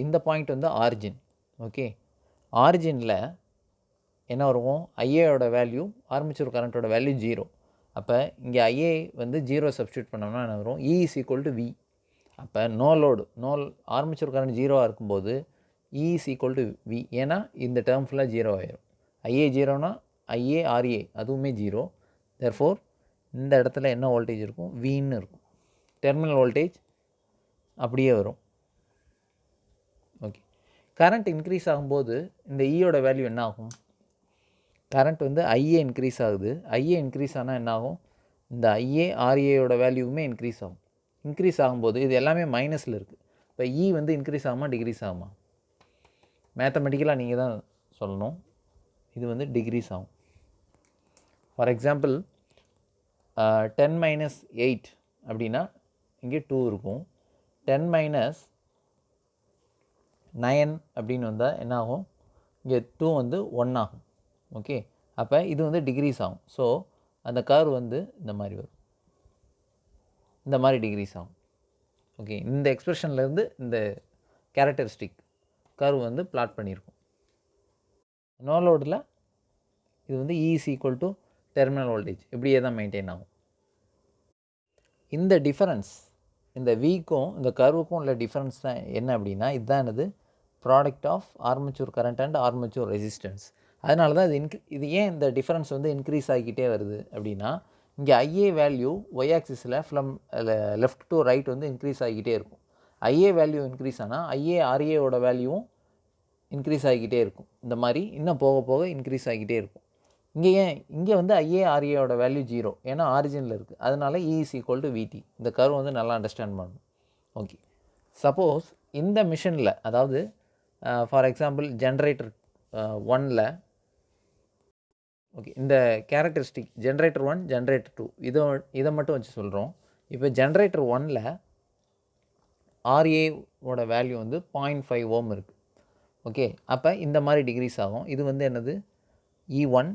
இந்த பாயிண்ட் வந்து ஆரிஜின். ஓகே, ஆரிஜினில் என்ன வருவோம், ஐஏயோட வேல்யூ ஆர்மேச்சர் கரண்ட்டோட வேல்யூ 0. அப்போ இங்கே ஐஏ வந்து 0 சப்ஸ்டியூட் பண்ணோம்னா என்ன வரும், E is equal to V. அப்போ நோ ஆர்மேச்சர் கரண்ட் 0வாக இருக்கும்போது E is equal to V. ஏன்னா இந்த டேர்ம் ஃபுல்லாக 0 ஆயிரும். ஐஏ 0னா IA RA அதுவுமே 0. தேர்ஃபோர் இந்த இடத்துல என்ன வோல்டேஜ் இருக்கும், Vன்னு இருக்கும். டெர்மினல் வோல்டேஜ் அப்படியே வரும். கரண்ட் இன்க்ரீஸ் ஆகும்போது இந்த ஈயோட வேல்யூ என்ன ஆகும்? கரண்ட் வந்து ஐஏ இன்க்ரீஸ் ஆகுது. ஐஏ இன்க்ரீஸ் ஆனால் என்ன ஆகும்? இந்த ஐஏ ஆர்ஏயோட வேல்யூவுமே இன்க்ரீஸ் ஆகும். இன்க்ரீஸ் ஆகும்போது இது எல்லாமே மைனஸில் இருக்குது. இப்போ இ வந்து இன்க்ரீஸ் ஆகுமா டிக்ரீஸ் ஆகுமா? மேத்தமெட்டிக்கலாக நீங்கள் தான் சொல்லணும். இது வந்து டிக்ரீஸ் ஆகும். ஃபார் எக்ஸாம்பிள் 10 மைனஸ் 8 அப்படின்னா இங்கே 2 இருக்கும். 10 மைனஸ் 9 அப்படின்னு வந்தால் என்ன ஆகும்? இங்கே 2 வந்து 1 ஆகும். ஓகே, அப்போ இது வந்து டிக்ரீஸ் ஆகும். ஸோ அந்த கர்வ் வந்து இந்த மாதிரி வரும், இந்த மாதிரி டிக்ரீஸ் ஆகும். ஓகே, இந்த எக்ஸ்பிரஷன்லேருந்து இந்த கேரக்டரிஸ்டிக் கர்வ் வந்து பிளாட் பண்ணியிருக்கும். நோ லோடில் இது வந்து E is equal to terminal voltage இப்படியே தான் மெயின்டைன் ஆகும். இந்த டிஃபரன்ஸ், இந்த விக்கும் இந்த கர்வுக்கும் உள்ள டிஃபரன்ஸ் தான் என்ன அப்படின்னா, இதுதான் என்னது? Product of armature current and armature resistance. அதனால தான் இது ஏன் இந்த டிஃபரன்ஸ் வந்து இன்க்ரீஸ் ஆகிக்கிட்டே வருது அப்படின்னா, இங்கே ஐஏ வேல்யூ ஒய் ஆக்சிஸில் ஃப்ரம் லெஃப்ட் டு ரைட் வந்து இன்க்ரீஸ் ஆகிக்கிட்டே இருக்கும். ஐஏ வேல்யூ இன்க்ரீஸ் ஆனால் ஐஏ ஆர்ஏவோட வேல்யூவும் இன்க்ரீஸ் ஆகிக்கிட்டே இருக்கும். இந்த மாதிரி இன்னும் போக போக இன்க்ரீஸ் ஆகிக்கிட்டே இருக்கும். இங்கே வந்து ஐஏ ஆர்ஏவோட வேல்யூ 0, ஏன்னா ஆரிஜினில் இருக்குது. அதனால E is equal to VT. இந்த கர்வ் வந்து நல்லா அண்டர்ஸ்டாண்ட் பண்ணணும். ஓகே, சப்போஸ் இந்த மிஷினில், அதாவது ஃபார் எக்ஸாம்பிள் ஜென்ரேட்டர் 1ல், ஓகே, இந்த கேரக்டரிஸ்டிக் ஜென்ரேட்டர் 1 ஜென்ரேட்டர் 2 இதை மட்டும் வச்சு சொல்கிறோம். இப்போ ஜென்ரேட்டர் 1ல் ஆர்ஏவோட வேல்யூ வந்து 0.5 ஓம் இருக்குது. ஓகே, அப்போ இந்த மாதிரி டிக்ரீஸ் ஆகும். இது வந்து என்னது? E1.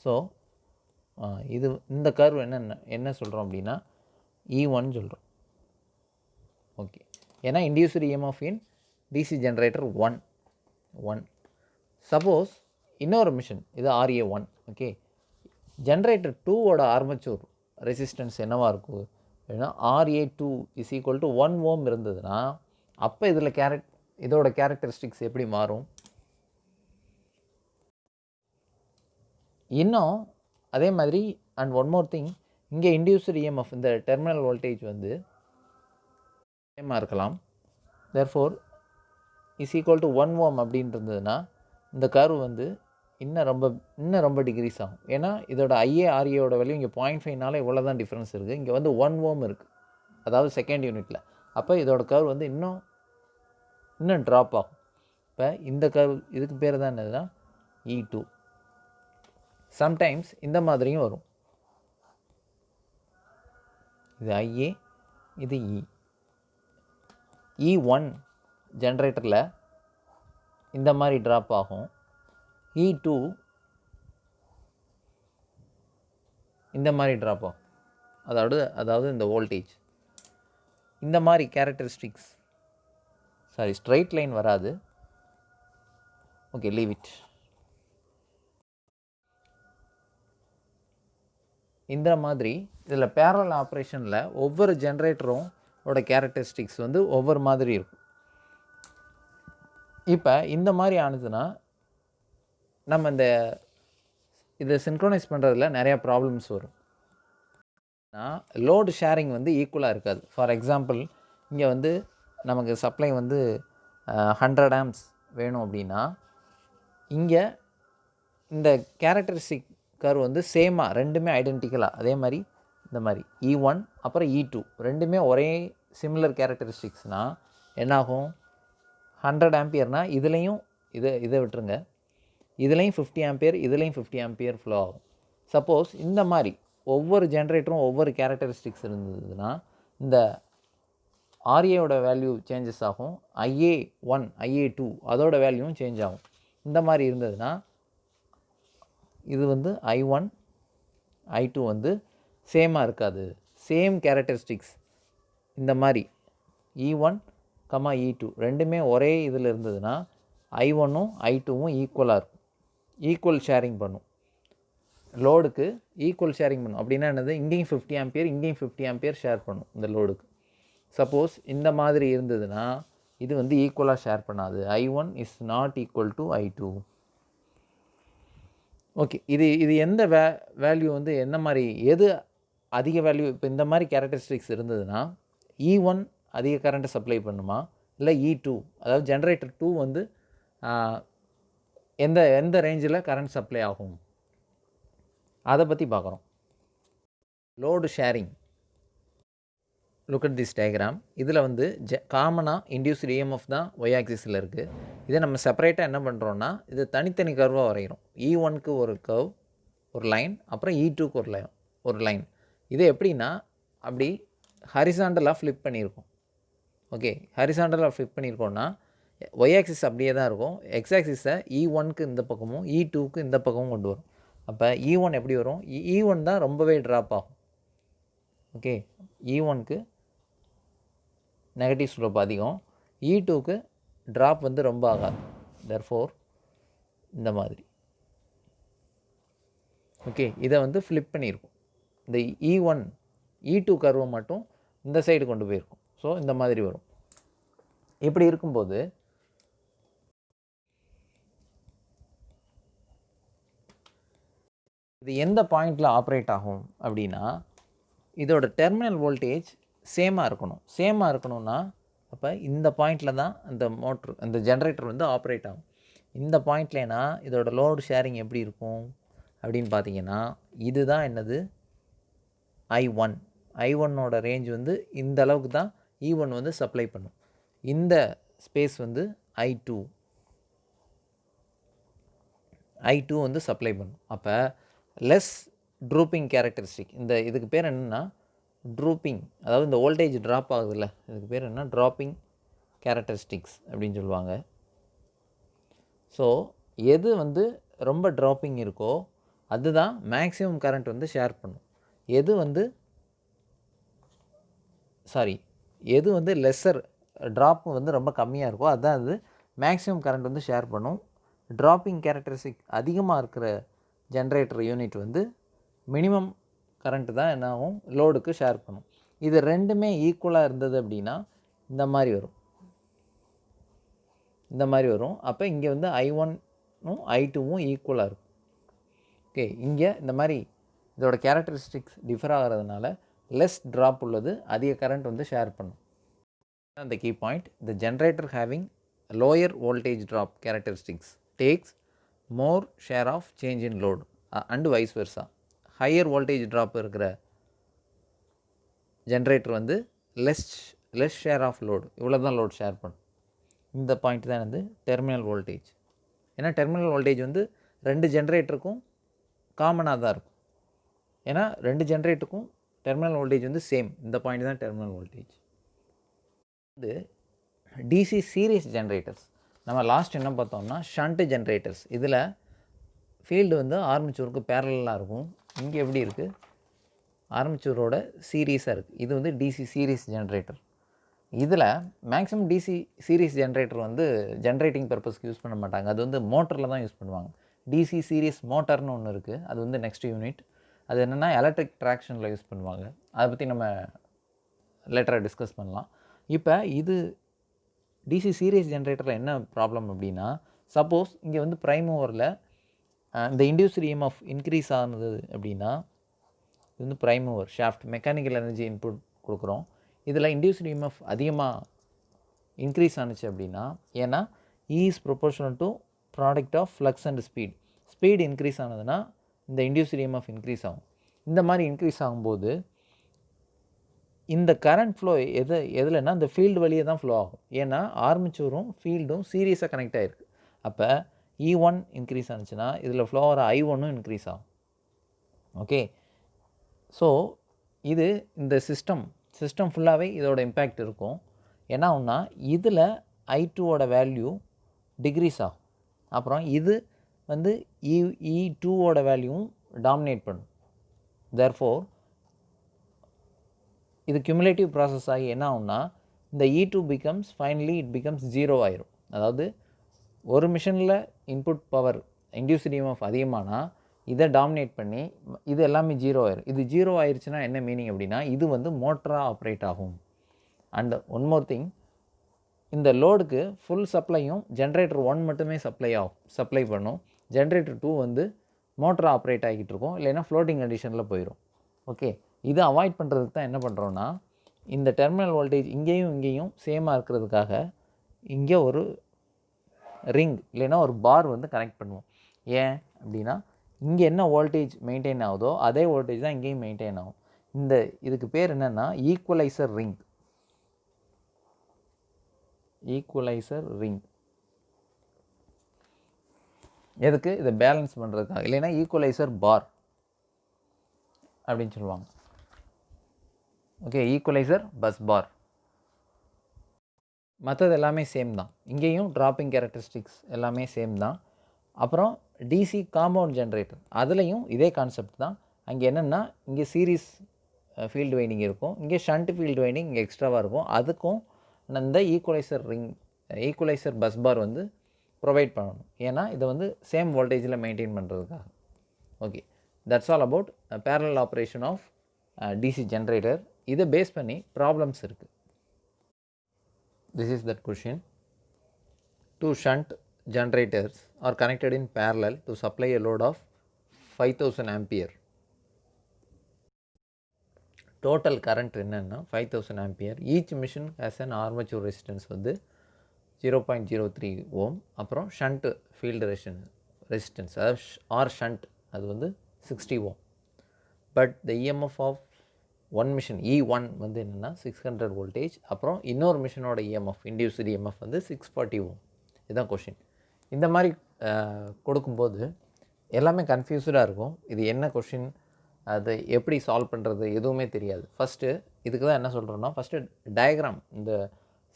ஸோ இது இந்த கர்வ் என்ன சொல்கிறோம் அப்படின்னா E1 சொல்கிறோம். ஓகே, ஏன்னா induced EMF in DC generator 1. Suppose இன்னொரு மிஷின், இது RA1. ஓகே, ஜென்ரேட்டர் 2ஓட ஆர்மேச்சர் ரெசிஸ்டன்ஸ் என்னவாக இருக்கும் அப்படின்னா RA2 is equal to 1 ஓம் இருந்ததுன்னா, அப்போ இதோட கேரக்டரிஸ்டிக்ஸ் எப்படி மாறும்? இன்னும் அதே மாதிரி அண்ட் ஒன் மோர் திங், இங்கே இன்டியூஸ்டு EMF இந்த டெர்மினல் வோல்டேஜ் வந்து சேமாக இருக்கலாம். தேர்ஃபோர் இஸ் ஈக்குவல் டு 1 ஓம் அப்படின்னு இருந்ததுன்னா, இந்த கர்வ் வந்து இன்னும் ரொம்ப டிக்ரீஸ் ஆகும். ஏன்னா இதோட ஐஏ ஆர்ஏவோட வேல்யூ இங்கே 0.5னால இவ்வளோ தான் டிஃப்ரென்ஸ் இருக்குது. இங்கே வந்து 1 ஓம் இருக்குது, அதாவது செகண்ட் யூனிட்டில். அப்போ இதோட கர்வ் வந்து இன்னும் ட்ராப் ஆகும். இப்போ இந்த கர்வ், இதுக்கு பேர் தான் என்னதுன்னா E2. சம்டைம்ஸ் இந்த மாதிரியும் வரும். இது ஐஏ, இது E1 ஜென்ரேட்டரில் இந்த மாதிரி ட்ராப் ஆகும். E2 இந்த மாதிரி ட்ராப் ஆகும். அதாவது இந்த வோல்டேஜ் இந்த மாதிரி கேரக்டரிஸ்டிக்ஸ், ஸ்ட்ரைட் லைன் வராது. Okay, leave it. இந்த மாதிரி இதில் பேரலல் ஆப்ரேஷனில் ஒவ்வொரு ஜென்ரேட்டரும் ஓட கேரக்டரிஸ்டிக்ஸ் வந்து ஒவ்வொரு மாதிரி இருக்கும். இப்போ இந்த மாதிரி ஆனதுன்னா நம்ம இதை சின்க்ரோனைஸ் பண்ணுறதுல நிறையா ப்ராப்ளம்ஸ் வரும். லோடு ஷேரிங் வந்து ஈக்குவலாக இருக்காது. ஃபார் எக்ஸாம்பிள், இங்கே வந்து நமக்கு சப்ளை வந்து 100 ஆம்ஸ் வேணும் அப்படின்னா, இங்கே இந்த கேரக்டரிஸ்டிக் கர்வ் வந்து சேமாக ரெண்டுமே ஐடென்டிக்கலாக அதே மாதிரி இந்த மாதிரி E1 அப்புறம் E2 ரெண்டுமே ஒரே சிமிலர் கேரக்டரிஸ்டிக்ஸ்னால் என்னாகும்? 100 ஆம்பியர்னால் இதுலேயும் இதை விட்டுருங்க, இதுலேயும் 50 ஆம்பியர், இதுலேயும் 50 ஆம்பியர் ஃப்ளோ ஆகும். சப்போஸ் இந்த மாதிரி ஒவ்வொரு ஜென்ரேட்டரும் ஒவ்வொரு கேரக்டரிஸ்டிக்ஸ் இருந்ததுன்னா, இந்த ஆர்ஏவோட வேல்யூ சேஞ்சஸ் ஆகும், IA1 IA2 அதோட வேல்யூவும் சேஞ்ச் ஆகும். இந்த மாதிரி இருந்ததுன்னா இது வந்து I1 I2 வந்து சேமாக இருக்காது, சேம் கேரக்டரிஸ்டிக்ஸ். இந்த மாதிரி E1 E2 ரெண்டுமே ஒரே இதில் இருந்ததுன்னா I1ம் I2வும் ஈக்குவலாக இருக்கும், ஈக்குவல் ஷேரிங் பண்ணும், லோடுக்கு ஈக்குவல் ஷேரிங் பண்ணும். அப்படின்னா என்னது? இங்கேயும் 50 ஆம்பியர் இங்கேயும் 50 ஆம்பியர் ஷேர் பண்ணும் இந்த லோடுக்கு. சப்போஸ் இந்த மாதிரி இருந்ததுன்னா இது வந்து ஈக்குவலாக ஷேர் பண்ணாது. I1 is not equal to I2. Okay, இது எந்த வேல்யூ வந்து என்ன மாதிரி, எது அதிக வேல்யூ? இப்போ இந்த மாதிரி கேரக்டரிஸ்டிக்ஸ் இருந்ததுன்னா E1 அதிக கரண்ட்டை சப்ளை பண்ணுமா, இல்லை E2, அதாவது ஜென்ரேட்டர் 2 வந்து எந்த எந்த ரேஞ்சில் கரண்ட் சப்ளை ஆகும் அதை பற்றி பார்க்குறோம். Load sharing. Look at this diagram. இதில் வந்து காமனாக இன்டியூஸ்டு இஎம்எஃப் தான் ஒய் ஆக்சிஸில் இருக்குது. இதை நம்ம செப்பரேட்டாக என்ன பண்ணுறோன்னா இது தனித்தனி கர்வாக வரைகிறோம். E1க்கு ஒரு கர்வ், ஒரு லைன், அப்புறம் E2க்கு ஒரு லைன். இது எப்படின்னா அப்படி ஹரிசாண்டலாக ஃப்ளிப் பண்ணியிருக்கோம். ஓகே, ஹரிசாண்டலாக ஃப்ளிப் பண்ணியிருக்கோன்னா ஒய் ஆக்சிஸ் அப்படியே தான் இருக்கும். எக்ஸ் ஆக்சிஸை E1க்கு இந்த பக்கமும் E2க்கு இந்த பக்கமும் கொண்டு வரும். அப்போ E1 எப்படி வரும்? E1 தான் ரொம்பவே ட்ராப் ஆகும். ஓகே, E1க்கு நெகட்டிவ் ஸ்லோப் அதிகம், E2க்கு ட்ராப் வந்து ரொம்ப ஆகாது. தேர்ஃபோர் இந்த மாதிரி. ஓகே, இதை வந்து ஃப்ளிப் பண்ணியிருக்கும். இந்த E1 E2 கர்வை மட்டும் இந்த சைடு கொண்டு போயிருக்கும். ஸோ இந்த மாதிரி வரும். இப்படி இருக்கும்போது இது எந்த பாயிண்டில் ஆப்ரேட் ஆகும் அப்படின்னா இதோட டெர்மினல் வோல்டேஜ் சேமாக இருக்கணும். சேமாக இருக்கணும்னா அப்போ இந்த பாயிண்டில் தான் அந்த ஜென்ரேட்டர் வந்து ஆப்ரேட் ஆகும். இந்த பாயிண்ட்லேனா இதோட லோடு ஷேரிங் எப்படி இருக்கும் அப்படின்னு பார்த்தீங்கன்னா இதுதான் என்னது I1ஓட ரேஞ்ச் வந்து இந்த அளவுக்கு தான் E1 வந்து சப்ளை பண்ணும். இந்த ஸ்பேஸ் வந்து I2 வந்து சப்ளை பண்ணும். அப்போ லெஸ் ட்ரூப்பிங் கேரக்டரிஸ்டிக். இதுக்கு பேர் என்னென்னா ட்ரூப்பிங், அதாவது இந்த வோல்டேஜ் ட்ராப் ஆகுதுல்ல, இதுக்கு பேர் என்ன, ட்ராப்பிங் கேரக்டரிஸ்டிக்ஸ் அப்படின்னு சொல்லுவாங்க. ஸோ எது வந்து ரொம்ப ட்ராப்பிங் இருக்கோ அதுதான் மேக்ஸிமம் கரண்ட் வந்து ஷேர் பண்ணும். எது வந்து லெஸ்ஸர் ட்ராப் வந்து ரொம்ப கம்மியாக இருக்கோ அதுதான் அது மேக்ஸிமம் கரண்ட் வந்து ஷேர் பண்ணும். ட்ராப்பிங் கேரக்டரிஸ்டிக் அதிகமாக இருக்கிற ஜென்ரேட்டர் யூனிட் வந்து மினிமம் கரண்ட்டு தான் என்ன ஆகும், லோடுக்கு ஷேர் பண்ணும். இது ரெண்டுமே ஈக்குவலாக இருந்தது அப்படின்னா இந்த மாதிரி வரும். அப்போ இங்கே வந்து I1ம் I2வும் ஈக்குவலாக இருக்கும். ஓகே, இங்கே இந்த மாதிரி இதோட கேரக்டரிஸ்டிக்ஸ் டிஃபர் ஆகிறதுனால லெஸ் ட்ராப் உள்ளது அதிக கரண்ட் வந்து ஷேர் பண்ணும். அந்த key point, the generator having lower voltage drop characteristics takes more share of change in load and vice versa. Higher voltage drop இருக்கிற ஜென்ரேட்டர் வந்து லெஸ் ஷேர் ஆஃப் லோடு, இவ்வளோ தான் load share பண்ணும். இந்த point தான் வந்து டெர்மினல் வோல்டேஜ். ஏன்னா terminal voltage வந்து ரெண்டு ஜென்ரேட்டருக்கும் காமனாக தான் இருக்கும். ஏன்னா ரெண்டு ஜென்ரேட்டருக்கும் டெர்மினல் வோல்டேஜ் வந்து சேம். இந்த பாயிண்ட் தான் டெர்மினல் வோல்டேஜ். இது டிசி சீரீஸ் ஜென்ரேட்டர்ஸ். நம்ம லாஸ்ட் என்ன பார்த்தோம்னா ஷண்ட் ஜென்ரேட்டர்ஸ். இதில் ஃபீல்டு வந்து ஆர்மேச்சூருக்கு பேரலாக இருக்கும். இங்கே எப்படி இருக்குது, ஆர்மேச்சூரோட சீரீஸாக இருக்குது. இது வந்து டிசி சீரீஸ் ஜென்ரேட்டர். இதில் மேக்ஸிமம் டிசி சீரீஸ் ஜென்ரேட்டர் வந்து ஜென்ரேட்டிங் பர்பஸ்க்கு யூஸ் பண்ண மாட்டாங்க. அது வந்து மோட்டரில் தான் யூஸ் பண்ணுவாங்க. டிசி சீரீஸ் மோட்டர்னு ஒன்று இருக்குது, அது வந்து நெக்ஸ்ட் யூனிட். அது என்னென்னா எலக்ட்ரிக் ட்ராக்ஷனில் யூஸ் பண்ணுவாங்க. அதை பற்றி நம்ம லேட்டராக டிஸ்கஸ் பண்ணலாம். இப்போ இது டிசி சீரீஸ் ஜென்ரேட்டரில் என்ன ப்ராப்ளம் அப்படின்னா, சப்போஸ் இங்கே வந்து ப்ரைம் ஓவரில் இந்த இன்டியூஸ்டு இஎம்எஃப் இன்க்ரீஸ் ஆனது அப்படின்னா, இது வந்து prime over shaft mechanical energy input கொடுக்குறோம். இதில் இன்டியூஸ்டு இஎம்எஃப் அதிகமாக இன்க்ரீஸ் ஆனிச்சு அப்படின்னா, ஏன்னா is proportional to product of flux and speed increase ஆனதுன்னா இந்த இன்டியூஸ்டு இஎம்எஃப் இன்க்ரீஸ் ஆகும். இந்த மாதிரி இன்க்ரீஸ் ஆகும்போது இந்த கரண்ட் ஃப்ளோ எதுலன்னா இந்த ஃபீல்டு வழியே தான் ஃப்ளோ ஆகும். ஏன்னா ஆர்மேச்சூரும் ஃபீல்டும் சீரியஸாக கனெக்ட் ஆகிருக்கு. அப்போ E1 இன்க்ரீஸ் ஆனிச்சுன்னா இதில் ஃப்ளோ ஆகிற I1ம் இன்க்ரீஸ் ஆகும். ஓகே, ஸோ இது இந்த சிஸ்டம் ஃபுல்லாகவே இதோட இம்பேக்ட் இருக்கும். ஏன்னா ஒன்றா இதில் I2ஓட வேல்யூ டிக்ரீஸ் ஆகும். அப்புறம் இது வந்து E2ஓட வேல்யூவும் டாமினேட் பண்ணும். தேர்ஃபோர் இது கியூமுலேட்டிவ் ப்ராசஸ் ஆகி என்ன ஆகும்னா இந்த E2 ஃபைனலி இட் பிகம்ஸ் 0 ஆயிரும். அதாவது ஒரு மிஷினில் இன்புட் பவர் இன்டியூஸ்டு இஎம்எஃப் அதிகமானா இதை டாமினேட் பண்ணி இது எல்லாமே 0 ஆயிரும். இது 0 ஆயிடுச்சுன்னா என்ன மீனிங் அப்படின்னா இது வந்து மோட்டராக ஆப்ரேட் ஆகும். அண்ட் ஒன் மோர் திங், இந்த லோடுக்கு ஃபுல் சப்ளையும் ஜென்ரேட்டர் 1 மட்டுமே சப்ளை பண்ணும். ஜென்ரேட்டர் 2 வந்து மோட்டராக ஆப்ரேட் ஆகிட்டு இருக்கும், இல்லைன்னா ஃப்ளோட்டிங் கண்டிஷனில் போயிடும். ஓகே, இதை அவாய்ட் பண்ணுறதுக்கு தான் என்ன பண்ணுறோன்னா இந்த டெர்மினல் வோல்டேஜ் இங்கேயும் சேமாக இருக்கிறதுக்காக இங்கே ஒரு ரிங் இல்லைன்னா ஒரு பார் வந்து கனெக்ட் பண்ணுவோம். ஏன் அப்படின்னா இங்கே என்ன வோல்டேஜ் மெயின்டைன் ஆகுதோ அதே வோல்டேஜ் தான் இங்கேயும் மெயின்டைன் ஆகும். இதுக்கு பேர் என்னென்னா ஈக்குவலைசர் ரிங். ஈக்குவலைசர் ரிங் எதுக்கு? இதை பேலன்ஸ் பண்ணுறதுக்காக, இல்லைன்னா ஈக்குவலைசர் பார் அப்படின்னு சொல்லுவாங்க. Okay, equaliser bus bar. மற்றது எல்லாமே சேம் தான். இங்கேயும் ட்ராப்பிங் கேரக்டரிஸ்டிக்ஸ் எல்லாமே சேம் தான். அப்புறம் டிசி காம்பவுண்ட் ஜென்ரேட்டர், அதுலேயும் இதே கான்செப்ட் தான். அங்கே என்னென்னா இங்கே சீரீஸ் ஃபீல்டு வைண்டிங் இருக்கும், இங்கே ஷண்ட் ஃபீல்டு வைண்டிங் இங்கே எக்ஸ்ட்ராவாக இருக்கும். அதுக்கும் இந்த ஈக்குவலைசர் பஸ் பார் வந்து ப்ரொவைட் பண்ணணும். ஏன்னா இதை வந்து சேம் வோல்டேஜில் மெயின்டைன் பண்ணுறதுக்காக. Okay, that's all about parallel operation of DC generator. இதை பேஸ் பண்ணி ப்ராப்ளம்ஸ் இருக்குது. This is that question. Two shunt generators are connected in parallel to supply a load of 5000 ampere. Total current என்னன்னா 5000 ampere. Each machine has an armature resistance வந்து 0.03 ohm. அப்புறம் shunt field resistance அதாவது R shunt அது வந்து 60 ohm. But the EMF of one machine E1 வந்து என்னென்னா 600 voltage. அப்புறம் இன்னொரு மிஷினோட EMF இன்டியூஸ்டு EMF வந்து 640 ஓம். இதுதான் கொஷின். இந்த மாதிரி கொடுக்கும்போது எல்லாமே கன்ஃபியூஸ்டாக இருக்கும். இது என்ன கொஷின், அது எப்படி சால்வ் பண்ணுறது எதுவுமே தெரியாது. ஃபஸ்ட்டு இதுக்கு தான் என்ன சொல்கிறோன்னா, ஃபஸ்ட்டு டயக்ராம், இந்த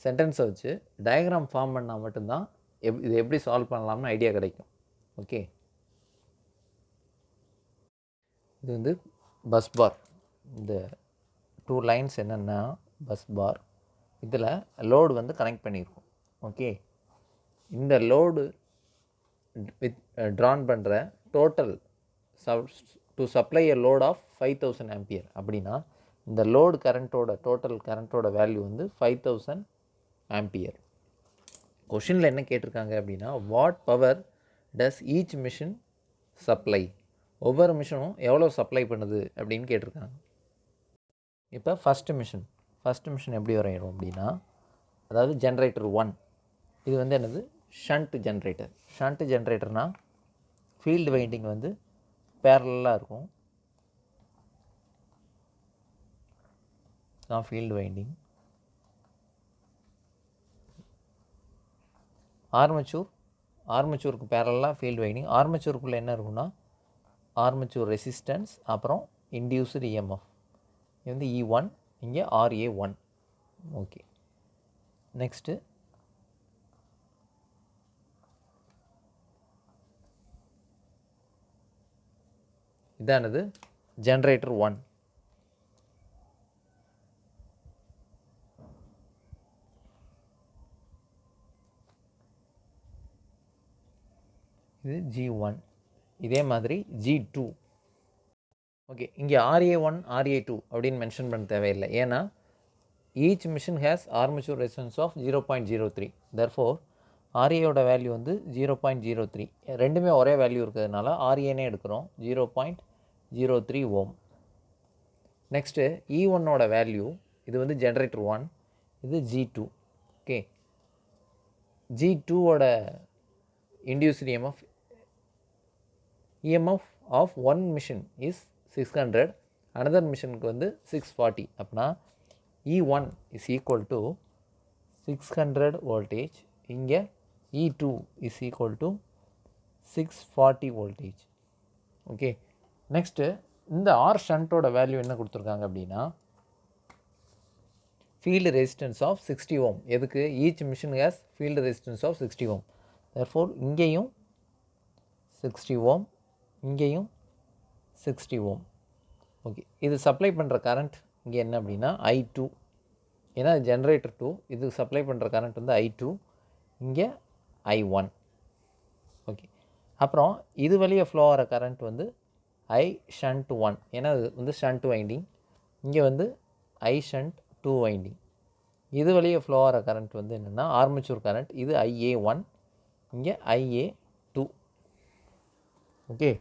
சென்டென்ஸை வச்சு டயக்ராம் ஃபார்ம் பண்ணால் மட்டும்தான் இது எப்படி சால்வ் பண்ணலாம்னு ஐடியா கிடைக்கும். ஓகே, இது வந்து பஸ் பார். இந்த 2 லைன்ஸ் என்னென்னா பஸ் பார், இதில் லோடு வந்து கனெக்ட் பண்ணியிருக்கோம். ஓகே, இந்த லோடு வித் ட்ரான் பண்ணுற total to supply a load of 5000 ampere அப்படின்னா இந்த லோடு கரண்ட்டோட டோட்டல் கரண்ட்டோட வேல்யூ வந்து 5000 ஆம்பியர். கொஷினில் என்ன கேட்டிருக்காங்க அப்படின்னா, what power does each machine supply, ஒவ்வொரு மிஷினும் எவ்வளோ சப்ளை பண்ணுது அப்படின்னு கேட்டிருக்காங்க. இப்போ ஃபஸ்ட்டு மிஷின் எப்படி வரையிடும் அப்படின்னா, அதாவது ஜென்ரேட்டர் 1 இது வந்து என்னது ஷண்ட் ஜென்ரேட்டர்னால் ஃபீல்டு வைண்டிங் வந்து பேரலாக இருக்கும். தான் ஃபீல்டு வைண்டிங். ஆர்மச்சூருக்கு பேரலாக ஃபீல்டு வைண்டிங். ஆர்மச்சூருக்குள்ளே என்ன இருக்குன்னா ஆர்மச்சூர் ரெசிஸ்டன்ஸ், அப்புறம் இன்டியூஸ்டு EMF. இது வந்து E1, இங்கே RA1. ஓகே, நெக்ஸ்ட்டு இதானது ஜென்ரேட்டர் 1. இது G1. இதே மாதிரி G2. ஓகே, இங்கே RA1 RA2 அப்படின்னு மென்ஷன் பண்ண தேவையில்லை. ஏன்னா each machine has armature resistance of 0.03. therefore RAயோட வேல்யூ வந்து 0.03. ரெண்டுமே ஒரே வேல்யூ இருக்கிறதுனால RAனே எடுக்கிறோம், 0.03 ஓம். நெக்ஸ்ட்டு E1ஓட வேல்யூ, இது வந்து ஜென்ரேட்டர் 1, இது G2. ஓகே, G2ஓட induced EMF of one machine is 600, another மிஷினுக்கு வந்து 640. அப்படின்னா E1 is equal to 600 voltage, இங்கே E2 is equal to 640 voltage. Okay, next இந்த ஆர் ஷண்ட்டோட வேல்யூ என்ன கொடுத்துருக்காங்க அப்படின்னா ஃபீல்டு ரெசிஸ்டன்ஸ் ஆஃப் 60 ஓம். எதுக்கு? Each machine has field resistance of 60 ohm. therefore இங்கேயும் 60 ஓம், இங்கேயும் 60 ஓம். ஓகே, இது சப்ளை பண்ணுற கரண்ட் இங்கே என்ன அப்படின்னா I2. ஏன்னா ஜென்ரேட்டர் 2, இது சப்ளை பண்ணுற கரண்ட் வந்து I2, இங்கே I1. ஓகே, அப்புறம் இது வழியாக ஃப்ளோ ஆகிற கரண்ட் வந்து I shunt 1, ஏன்னா இது வந்து ஷண்ட் வைண்டிங். இங்கே வந்து I shunt 2 வைண்டிங். இது வழியாக ஃப்ளோ ஆகிற கரண்ட் வந்து என்னென்னா ஆர்மச்சூர் கரண்ட், இது IA1, இங்கே IA2. ஓகே,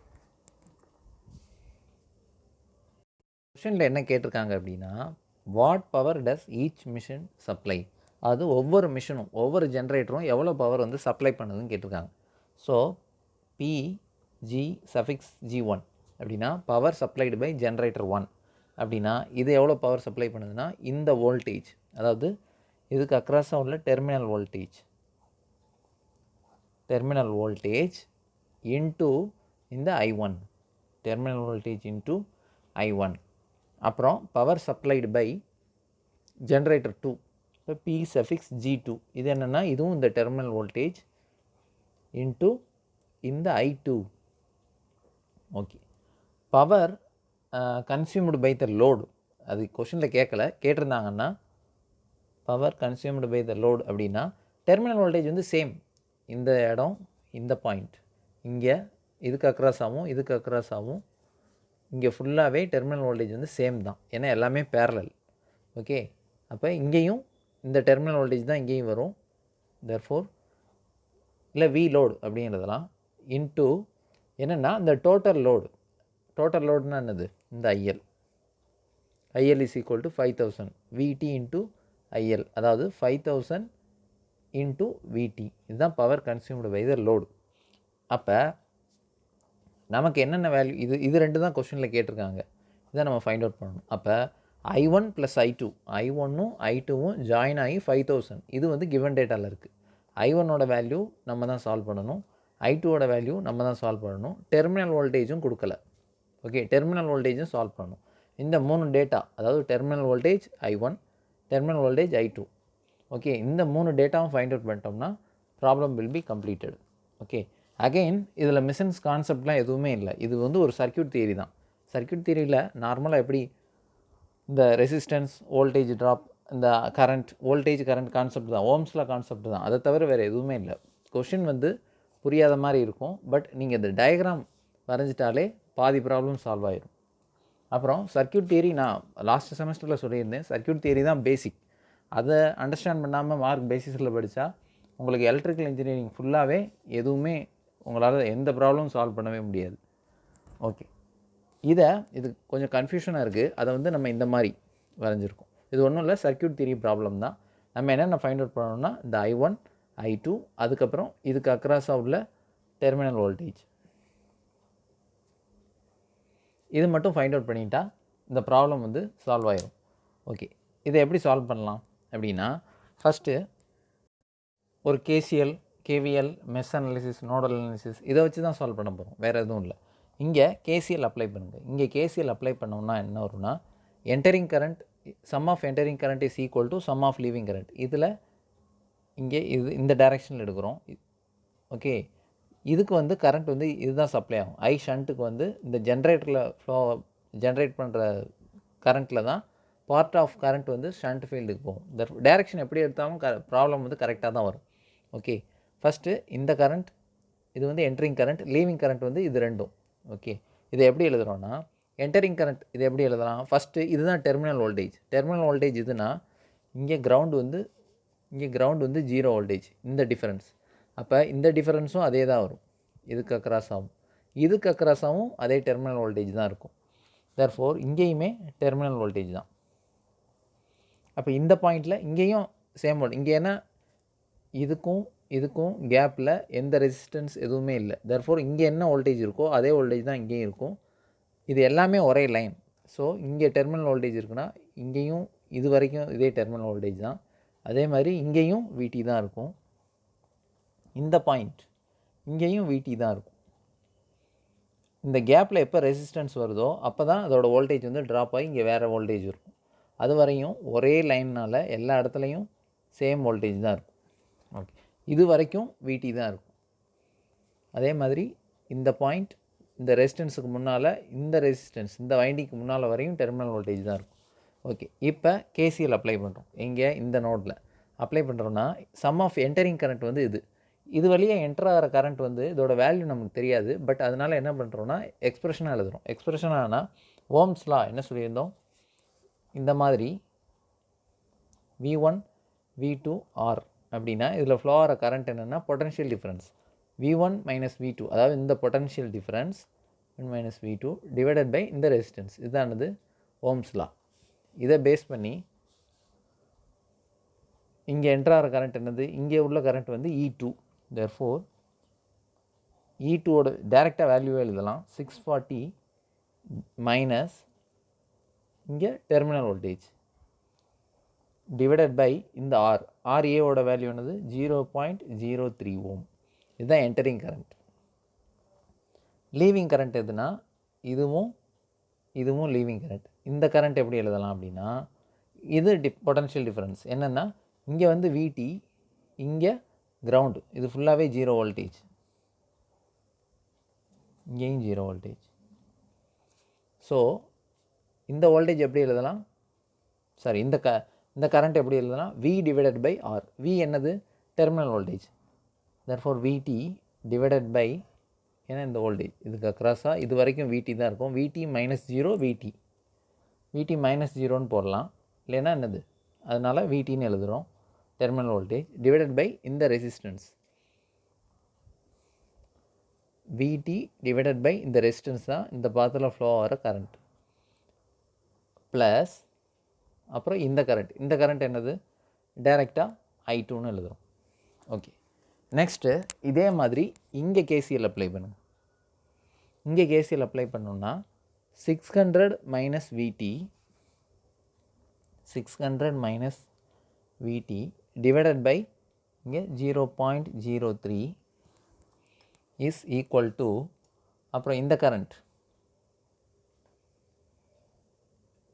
கொஷனில் என்ன கேட்டிருக்காங்க அப்படின்னா, what power does each machine supply, அது ஒவ்வொரு மிஷினும் ஒவ்வொரு ஜென்ரேட்டரும் எவ்வளோ பவர் வந்து சப்ளை பண்ணுதுன்னு கேட்டிருக்காங்க. ஸோ PG சஃபிக்ஸ் G1 அப்படின்னா பவர் சப்ளைடு பை ஜென்ரேட்டர் 1 அப்படின்னா இது எவ்வளோ பவர் சப்ளை பண்ணுதுன்னா இந்த வோல்டேஜ், அதாவது இதுக்கு அக்ராஸாக உள்ள டெர்மினல் வோல்டேஜ் இன்ட்டு இந்த I1, terminal voltage into I1, அப்புறம் பவர் சப்ளைடு பை ஜென்ரேட்டர் 2, இப்போ P சஃபிக்ஸ் G2, இது என்னென்னா இதுவும் இந்த டெர்மினல் வோல்டேஜ் இன்ட்டு இந்த I2. Okay, power consumed by the load, அது கொஷினில் கேட்டிருந்தாங்கன்னா power consumed by the load அப்படின்னா டெர்மினல் வோல்டேஜ் வந்து சேம், இந்த இடம் இந்த பாயிண்ட் இங்கே இதுக்கு அக்ராஸ் ஆகும் இங்கே ஃபுல்லாகவே டெர்மினல் வோல்டேஜ் வந்து சேம் தான், ஏன்னா எல்லாமே பேரலல். ஓகே, அப்போ இங்கேயும் இந்த டெர்மினல் வோல்டேஜ் தான் இங்கேயும் வரும். தேர்ஃபோர் இல்லை வி லோடு அப்படிங்கிறதெல்லாம் இன்ட்டு என்னென்னா இந்த டோட்டல் லோடுனா என்னது, இந்த IL is equal to 5000 VT into IL, அதாவது 5000 இன்ட்டு VT, இதுதான் power consumed by the load. அப்போ நமக்கு என்னென்ன வேல்யூ, இது ரெண்டு தான் கொஷினில் கேட்டிருக்காங்க, இதை நம்ம ஃபைண்ட் அவுட் பண்ணணும். அப்போ I1 ப்ளஸ் I2, I1ம் I2வும் ஜாயின் ஆகி 5000, இது வந்து கிவன் டேட்டாவில் இருக்குது. I1ஓட வேல்யூ நம்ம தான் சால்வ் பண்ணணும், I2ஓட வேல்யூ நம்ம தான் சால்வ் பண்ணணும், டெர்மினல் வோல்டேஜும் கொடுக்கல. ஓகே, டெர்மினல் வோல்டேஜும் சால்வ் பண்ணணும். இந்த 3 டேட்டா, அதாவது terminal voltage I1, terminal voltage I2, okay, இந்த 3 டேட்டாவும் ஃபைண்ட் அவுட் பண்ணிட்டோம்னா problem will be completed. Okay, again இதில் மிஷின்ஸ் கான்செப்ட்லாம் எதுவுமே இல்லை, இது வந்து ஒரு சர்க்யூட் தியரி தான். சர்க்யூட் தியரியில் நார்மலாக எப்படி இந்த ரெசிஸ்டன்ஸ், வோல்டேஜ் ட்ராப், இந்த கரண்ட், வோல்டேஜ் கரண்ட் கான்செப்ட் தான், ஓம்ஸில் கான்செப்ட் தான், அதை தவிர வேறு எதுவுமே இல்லை. கொஷின் வந்து புரியாத மாதிரி இருக்கும், பட் நீங்கள் இந்த டயக்ராம் வரைஞ்சிட்டாலே பாதி ப்ராப்ளம் சால்வ் ஆகிடும். அப்புறம் சர்க்யூட் தியரி நான் லாஸ்ட் செமஸ்டரில் சொல்லியிருந்தேன், சர்க்யூட் தியரி தான் பேசிக், அதை அண்டர்ஸ்டாண்ட் பண்ணாமல் மார்க் பேசிஸில் படித்தா உங்களுக்கு எலக்ட்ரிக்கல் இன்ஜினியரிங் ஃபுல்லாகவே எதுவுமே உங்களால் எந்த ப்ராப்ளமும் சால்வ் பண்ணவே முடியாது. ஓகே, இது கொஞ்சம் கன்ஃபியூஷனாக இருக்குது, அதை வந்து நம்ம இந்த மாதிரி வரைஞ்சிருக்கோம். இது ஒன்றும் இல்லை, சர்க்யூட் தியரி ப்ராப்ளம் தான். நம்ம என்னென்ன ஃபைண்ட் அவுட் பண்ணணும்னா இந்த I1, I2, அதுக்கப்புறம் இதுக்கு அக்ராஸாக உள்ள டெர்மினல் வோல்டேஜ், இது மட்டும் ஃபைண்ட் அவுட் பண்ணிட்டா இந்த ப்ராப்ளம் வந்து சால்வ் ஆயிடும். ஓகே, இதை எப்படி சால்வ் பண்ணலாம் அப்படின்னா, ஃபஸ்ட்டு ஒரு KCL, KVL, mesh analysis, nodal analysis, இதை வச்சு தான் சால்வ் பண்ண போகிறோம், வேறு எதுவும் இல்லை. இங்கே KCL அப்ளை பண்ணுங்கள். இங்கே KCL அப்ளை பண்ணோம்னா என்ன வரும்னா, entering current, sum of entering current is equal to sum of leaving current. இதில் இங்கே இந்த டைரெக்ஷனில் எடுக்கிறோம். ஓகே, இதுக்கு வந்து கரண்ட் வந்து இதுதான் சப்ளை ஆகும். I ஷண்ட்டுக்கு வந்து இந்த ஜென்ரேட்டரில் ஜென்ரேட் பண்ணுற கரண்ட்டில் தான் பார்ட் ஆஃப் கரண்ட் வந்து ஷண்ட் ஃபீல்டுக்கு போகும். இந்த டைரெக்ஷன் எப்படி எடுத்தாலும் ப்ராப்ளம் வந்து கரெக்டாக தான் வரும். ஓகே, ஃபஸ்ட்டு இந்த கரண்ட், இது வந்து என்ட்ரிங் கரண்ட், லீவிங் கரண்ட் வந்து இது ரெண்டும். ஓகே, இதை எப்படி எழுதுகிறோன்னா, என்டரிங் கரண்ட் இது எப்படி எழுதலாம், ஃபஸ்ட்டு இதுதான் டெர்மினல் வோல்டேஜ் இதுனா இங்கே கிரவுண்ட் வந்து 0 வோல்டேஜ், இந்த டிஃபரன்ஸ். அப்போ இந்த டிஃபரன்ஸும் அதே தான் வரும், இதுக்கு அக்ராஸாகவும் அதே டெர்மினல் வோல்டேஜ் தான் இருக்கும். தேர்ஃபோர் இங்கேயுமே டெர்மினல் வோல்டேஜ் தான். அப்போ இந்த பாயிண்டில் இங்கேயும் சேம் வோல்ட், இங்கே ஏன்னா இதுக்கும் கேப்பில் எந்த ரெசிஸ்டன்ஸ் எதுவுமே இல்லை. தேர்ஃபோர் இங்கே என்ன வோல்டேஜ் இருக்கோ அதே வோல்டேஜ் தான் இங்கேயும் இருக்கும். இது எல்லாமே ஒரே லைன். ஸோ இங்கே டெர்மினல் வோல்டேஜ் இருக்குன்னா இங்கேயும் இது வரைக்கும் இதே டெர்மினல் வோல்டேஜ் தான். அதே மாதிரி இங்கேயும் VT தான் இருக்கும். இந்த பாயிண்ட் இங்கேயும் VT தான் இருக்கும். இந்த கேப்பில் எப்போ ரெசிஸ்டன்ஸ் வருதோ அப்போ தான் அதோட வோல்டேஜ் வந்து ட்ராப் ஆகி இங்கே வேறு வோல்டேஜ் இருக்கும். அது வரையும் ஒரே லைன்னால் எல்லா இடத்துலையும் சேம் வோல்டேஜ் தான் இருக்கும். ஓகே, இது வரைக்கும் VT தான் இருக்கும். அதே மாதிரி இந்த பாயிண்ட், இந்த ரெசிஸ்டன்ஸுக்கு முன்னால் இந்த ரெசிஸ்டன்ஸ், இந்த வைண்டிங்க்கு முன்னால் வரையும் டெர்மினல் வோல்டேஜ் தான் இருக்கும். ஓகே, இப்போ KCL அப்ளை பண்ணுறோம். எங்கே இந்த நோடில் அப்ளை பண்ணுறோன்னா, சம் ஆஃப் என்டரிங் கரண்ட் வந்து இது வழியாக என்டர் ஆகிற கரண்ட் வந்து இதோட வேல்யூ நமக்கு தெரியாது. பட் அதனால் என்ன பண்ணுறோன்னா எக்ஸ்பிரஷனாக எழுதுகிறோம். எக்ஸ்பிரஷனானா ஓம்ஸ் லா என்ன சொல்லியிருந்தோம், இந்த மாதிரி V1 V2 R அப்படின்னா இதில் ஃப்ளோ ஆகிற கரண்ட் என்னென்னா potential difference V1 minus V2, அதாவது இந்த potential difference minus V2 divided by இந்த ரெசிஸ்டன்ஸ், இதுதானது ஓம்ஸ் லா. இதை பேஸ் பண்ணி இங்கே என்ட்ராகிற கரண்ட் என்னது, இங்கே உள்ள கரண்ட் வந்து E2. தேர்ஃபோர் E2ஓட டைரெக்டாக வேல்யூவே எழுதலாம். 640 மைனஸ் இங்கே டெர்மினல் வோல்டேஜ் டிவைடட் பை இந்த RAவோட வேல்யூ என்னது 0.03 ஓம். இதுதான் என்டரிங் கரண்ட். லீவிங் கரண்ட் எதுனா இதுவும் லீவிங் கரண்ட். இந்த கரண்ட் எப்படி எழுதலாம் அப்படின்னா, இது பொட்டன்ஷியல் டிஃபரன்ஸ் என்னென்னா, இங்கே வந்து VT, இங்கே கிரவுண்டு, இது ஃபுல்லாகவே 0 வோல்டேஜ், இங்கேயும் 0 வோல்டேஜ். ஸோ இந்த வோல்டேஜ் எப்படி எழுதலாம், சாரி இந்த கரண்ட் எப்படி எழுதலாம், V divided by R. V என்னது, terminal voltage. Therefore VT divided by, ஏன்னா இந்த வோல்டேஜ் இதுக்கு அக்ராஸாக இது வரைக்கும் VT தான் இருக்கும். VT மைனஸ் 0 VT மைனஸ் 0ன்னு போடலாம், இல்லைன்னா என்னது, அதனால் VTன்னு எழுதுகிறோம், டெர்மினல் வோல்டேஜ் டிவைடட் பை இந்த ரெசிஸ்டன்ஸ். VT டிவைடட் பை இந்த ரெசிஸ்டன்ஸ் தான் இந்த பாத்தில் ஃப்ளோ ஆகிற கரண்ட், ப்ளஸ் அப்புறம் இந்த கரண்ட் என்னது, டைரெக்டாக I2ன்னு எழுதுகிறோம். ஓகே, நெக்ஸ்ட்டு இதே மாதிரி இங்கே KCL அப்ளை பண்ணுங்கள். இங்கே KCL அப்ளை பண்ணோன்னா 600 மைனஸ் VT டிவைடட் பை இங்கே 0.03 இஸ் ஈக்குவல் டு, அப்புறம் இந்த கரண்ட்,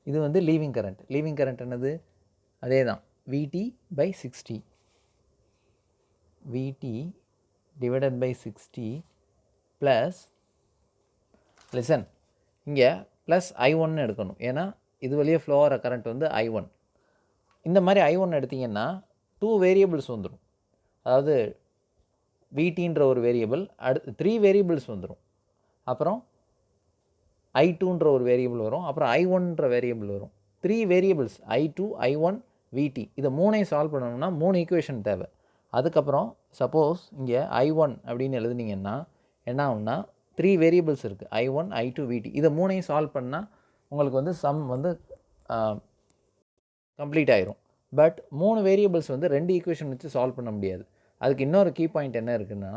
இது வந்து லீவிங் கரண்ட் என்னது, அதே தான் VT by 60, VT divided by 60 plus, listen, இங்கே ப்ளஸ் I1 எடுக்கணும், ஏன்னா இது வழியே ஃப்ளோ ஆகிற கரண்ட் வந்து I1. இந்த மாதிரி I1 எடுத்திங்கன்னா 2 வேரியபிள்ஸ் வந்துடும். அதாவது VTன்ற ஒரு வேரியபிள், அடுத்து 3 வேரியபிள்ஸ் வந்துடும். அப்புறம் I2ன்ற ஒரு வேரியபிள் வரும், அப்புறம் I1ன்ற வேரியபிள் வரும். 3 வேரியபிள்ஸ் I2, I1, VT, இதை 3ஐயும் சால்வ் பண்ணணும்னா 3 ஈக்குவேஷன் தேவை. அதுக்கப்புறம் சப்போஸ் இங்கே I1 அப்படின்னு எழுதுனீங்கன்னா என்ன ஆகும்னா, 3 வேரியபிள்ஸ் இருக்குது, I1, I2, VT, இதை 3ஐயும் சால்வ் பண்ணால் உங்களுக்கு வந்து சம் வந்து கம்ப்ளீட் ஆயிரும். பட் 3 வேரியபிள்ஸ் வந்து 2 ஈக்குவேஷன் வச்சு சால்வ் பண்ண முடியாது. அதுக்கு இன்னொரு கீ பாயிண்ட் என்ன இருக்குன்னா,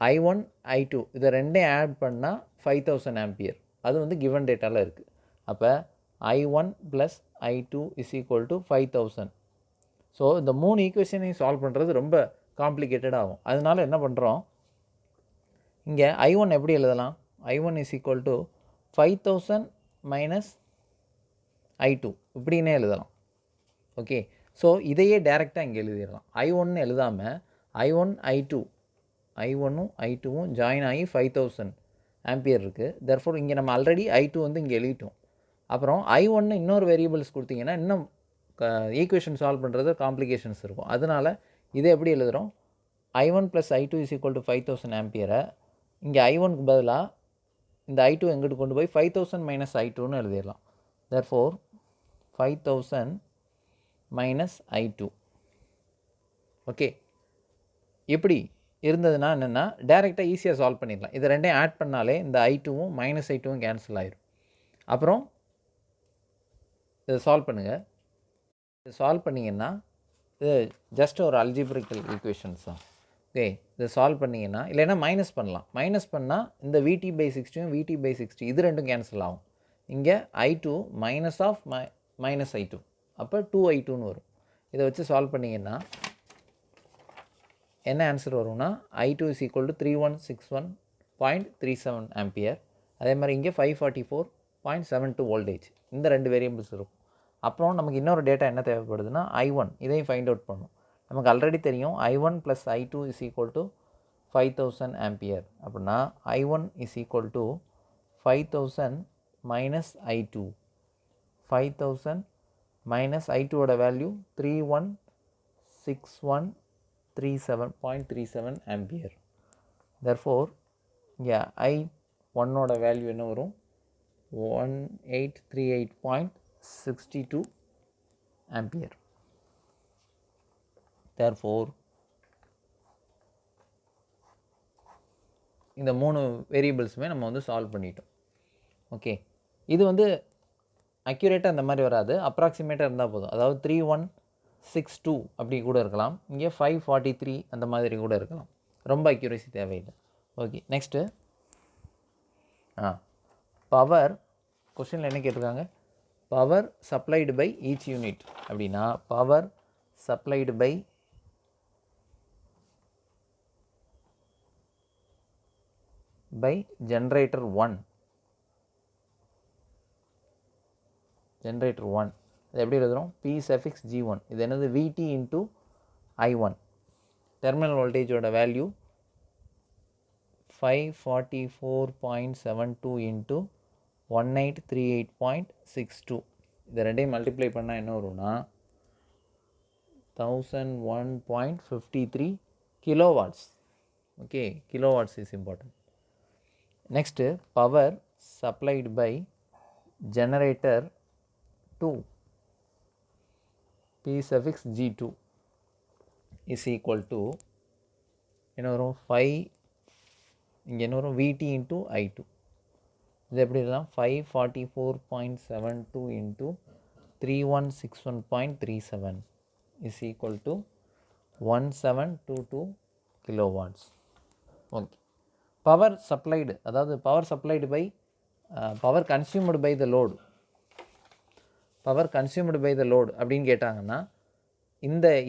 I1, I2 இதை ரெண்டையும் ஆட் பண்ணால் 5000 ஆம்பியர், அது வந்து கிவன் டேட்டாவில் இருக்குது. அப்போ I1 plus I2 is equal to 5000. So இந்த 3 ஈக்குவேஷனையும் சால்வ் பண்ணுறது ரொம்ப காம்ப்ளிகேட்டட் ஆகும். அதனால என்ன பண்ணுறோம், இங்கே I1 எப்படி எழுதலாம், I1 is equal to 5000 minus I2 இப்படின்னே எழுதலாம். ஓகே, ஸோ இதையே டைரெக்டாக இங்கே எழுதிடலாம். I1 எழுதாமல் I1, I1ம் I2வும் ஜாயின் ஆகி 5000 ஆம்பியர் இருக்குது. தேர்ஃபோர் இங்கே நம்ம ஆல்ரெடி I2 வந்து இங்கே எழுதிட்டோம். அப்புறம் I1 இன்னொரு வேரியபிள்ஸ் கொடுத்தீங்கன்னா இன்னும் ஈக்குவேஷன் சால்வ் பண்ணுறது காம்ப்ளிகேஷன்ஸ் இருக்கும். அதனால் இதை எப்படி எழுதுகிறோம், I1 plus I2 is equal to 5000 ஆம்பியரை இங்கே I1க்கு பதிலாக இந்த I2 எங்கிட்டு கொண்டு போய் 5000 மைனஸ் I2ன்னு எழுதிடலாம். Therefore 5000 minus I2. ஓகே, எப்படி இருந்ததுன்னா என்னென்னா, டைரெக்டாக ஈஸியாக சால்வ் பண்ணிடலாம். இது ரெண்டையும் ஆட் பண்ணாலே இந்த I2வும் மைனஸ் I2வும் கேன்சல் ஆயிடும். அப்புறம் இதை சால்வ் பண்ணுங்கள். இதை சால்வ் பண்ணிங்கன்னா இது ஜஸ்ட் ஒரு அல்ஜிப்ரிக்கல் ஈக்குவேஷன்ஸ் தான். ஓகே, இதை சால்வ் பண்ணிங்கன்னா, இல்லைன்னா மைனஸ் பண்ணலாம். மைனஸ் பண்ணால் இந்த VT பை 60யும் VT பை 60 இது ரெண்டும் கேன்சல் ஆகும். இங்கே I2 minus of minus I2, அப்போ 2I2ன்னு வரும். இதை வச்சு சால்வ் பண்ணிங்கன்னா என்ன ஆன்சர் வரும்னா, I2 is equal to 3161.37 ampere. அதே மாதிரி இங்கே 544.72 வோல்டேஜ். இந்த 2 வேரியபிள்ஸ் இருக்கும். அப்புறம் நமக்கு இன்னொரு டேட்டா என்ன தேவைப்படுதுன்னா, I1, இதையும் ஃபைண்ட் அவுட் பண்ணணும். நமக்கு ஆல்ரெடி தெரியும் I1 plus I2 is equal to 5000 ampere. அப்படின்னா I1 is equal to 5000 minus I2. 5000 minus I2ஓட வேல்யூ 3161.37 ஆம்பியர். தேர்ஃபோர் இங்கே I1ஓட வேல்யூ என்ன வரும், 1838.62 ஆம்பியர். தேர்ஃபோர் இந்த 3 வேரியபிள்ஸுமே நம்ம வந்து சால்வ் பண்ணிட்டோம். ஓகே, இது வந்து அக்யூரேட்டாக இந்த மாதிரி வராது, அப்ராக்சிமேட்டாக இருந்தால் போதும். அதாவது 562 அப்படி கூட இருக்கலாம், இங்கே 543 அந்த மாதிரி கூட இருக்கலாம். ரொம்ப அக்யூரேசி தேவையில்லை. Okay, next power. கொஸ்டினில் என்ன கேட்டிருக்காங்க? Power supplied by each unit அப்படின்னா power supplied by generator 1. Generator 1 இது எப்படி எழுதுகிறோம்? P suffix G1. இது என்னது? VT into I1. டெர்மினல் வோல்டேஜோட வேல்யூ 544.72 இன்ட்டு 1838.62. இதை ரெண்டையும் மல்டிப்ளை பண்ணால் என்ன வரும்னா 1001.53 kilowatts. Okay, kilowatts is important. Next, power supplied by generator 2, P suffix G2 is equal to என்ன வரும்? 5 இங்கே என்ன வரும்? VT into I2. இது எப்படி இருக்கலாம்? 544.72 into 3161.37 is equal to 1722 kilowatts. Okay, power supplied, அதாவது power supplied by power consumed by the load. Power consumed by the load அப்படின்னு கேட்டாங்கன்னா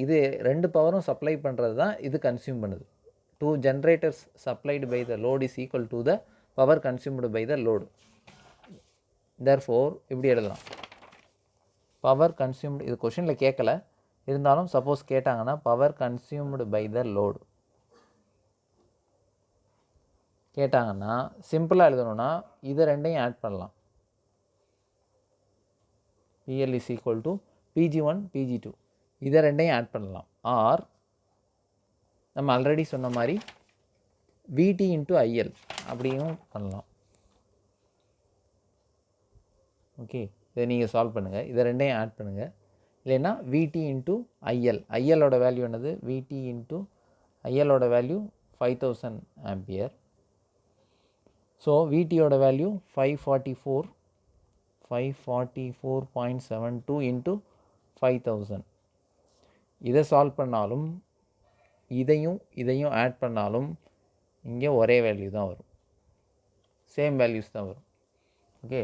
இது ரெண்டு பவரும் சப்ளை பண்ணுறது தான் இது கன்சியூம் பண்ணுது. 2 generators supplied by the load is equal to the power consumed by the load. Therefore இப்படி எழுதலாம், பவர் கன்சியூம்டு. இது கொஷினில் கேட்கல, இருந்தாலும் சப்போஸ் கேட்டாங்கன்னா power consumed by the load கேட்டாங்கன்னா சிம்பிளாக எழுதணும்னா இதை ரெண்டையும் ஆட் பண்ணலாம். PL is equal to PG1 PG2 இதை ரெண்டையும் ஆட் பண்ணலாம். ஆர் நம்ம ஆல்ரெடி சொன்ன மாதிரி VT இன்ட்டு IL அப்படியும் பண்ணலாம். ஓகே, இதை நீங்கள் சால்வ் பண்ணுங்கள், இதை ரெண்டையும் ஆட் பண்ணுங்கள். இல்லைன்னா VT இன்ட்டு IL, ஐஎலோட வேல்யூ என்னது? VT இன்ட்டு ஐஎலோட வேல்யூ 5000 ஆம்பியர். ஸோ VTயோட வேல்யூ 544.72 இன்ட்டு 5000. இதை சால்வ் பண்ணாலும் இதையும் ஆட் பண்ணாலும் இங்கே ஒரே வேல்யூ தான் வரும், சேம் வேல்யூஸ் தான் வரும். ஓகே,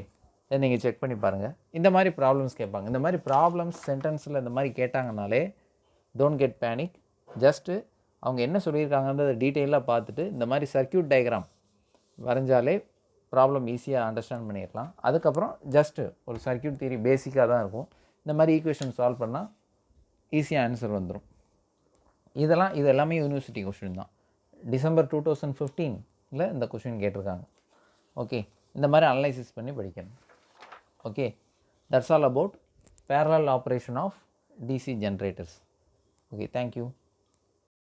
இதை நீங்கள் செக் பண்ணி பாருங்கள். இந்த மாதிரி ப்ராப்ளம்ஸ் கேட்பாங்க. இந்த மாதிரி ப்ராப்ளம்ஸ் சென்டென்ஸில் இந்த மாதிரி கேட்டாங்கனாலே டோன்ட் கெட் பேனிக். ஜஸ்ட்டு அவங்க என்ன சொல்லியிருக்காங்கன்றதை டீட்டெயிலாக பார்த்துட்டு இந்த மாதிரி சர்க்யூட் டயக்ராம் வரைஞ்சாலே ப்ராப்ளம் ஈஸியாக அண்டர்ஸ்டாண்ட் பண்ணிடலாம். அதுக்கப்புறம் ஜஸ்ட்டு ஒரு சர்க்யூட் தியரி பேசிக்காக தான் இருக்கும். இந்த மாதிரி ஈக்குவேஷன் சால்வ் பண்ணால் ஈஸியாக ஆன்சர் வந்துடும். இது எல்லாமே யூனிவர்சிட்டி கொஷின் தான். டிசம்பர் 2015 இந்த கொஷின் கேட்டிருக்காங்க. ஓகே, இந்த மாதிரி அனலைசிஸ் பண்ணி படிக்கணும். Okay, that's all about parallel operation of DC generators. Okay, thank you.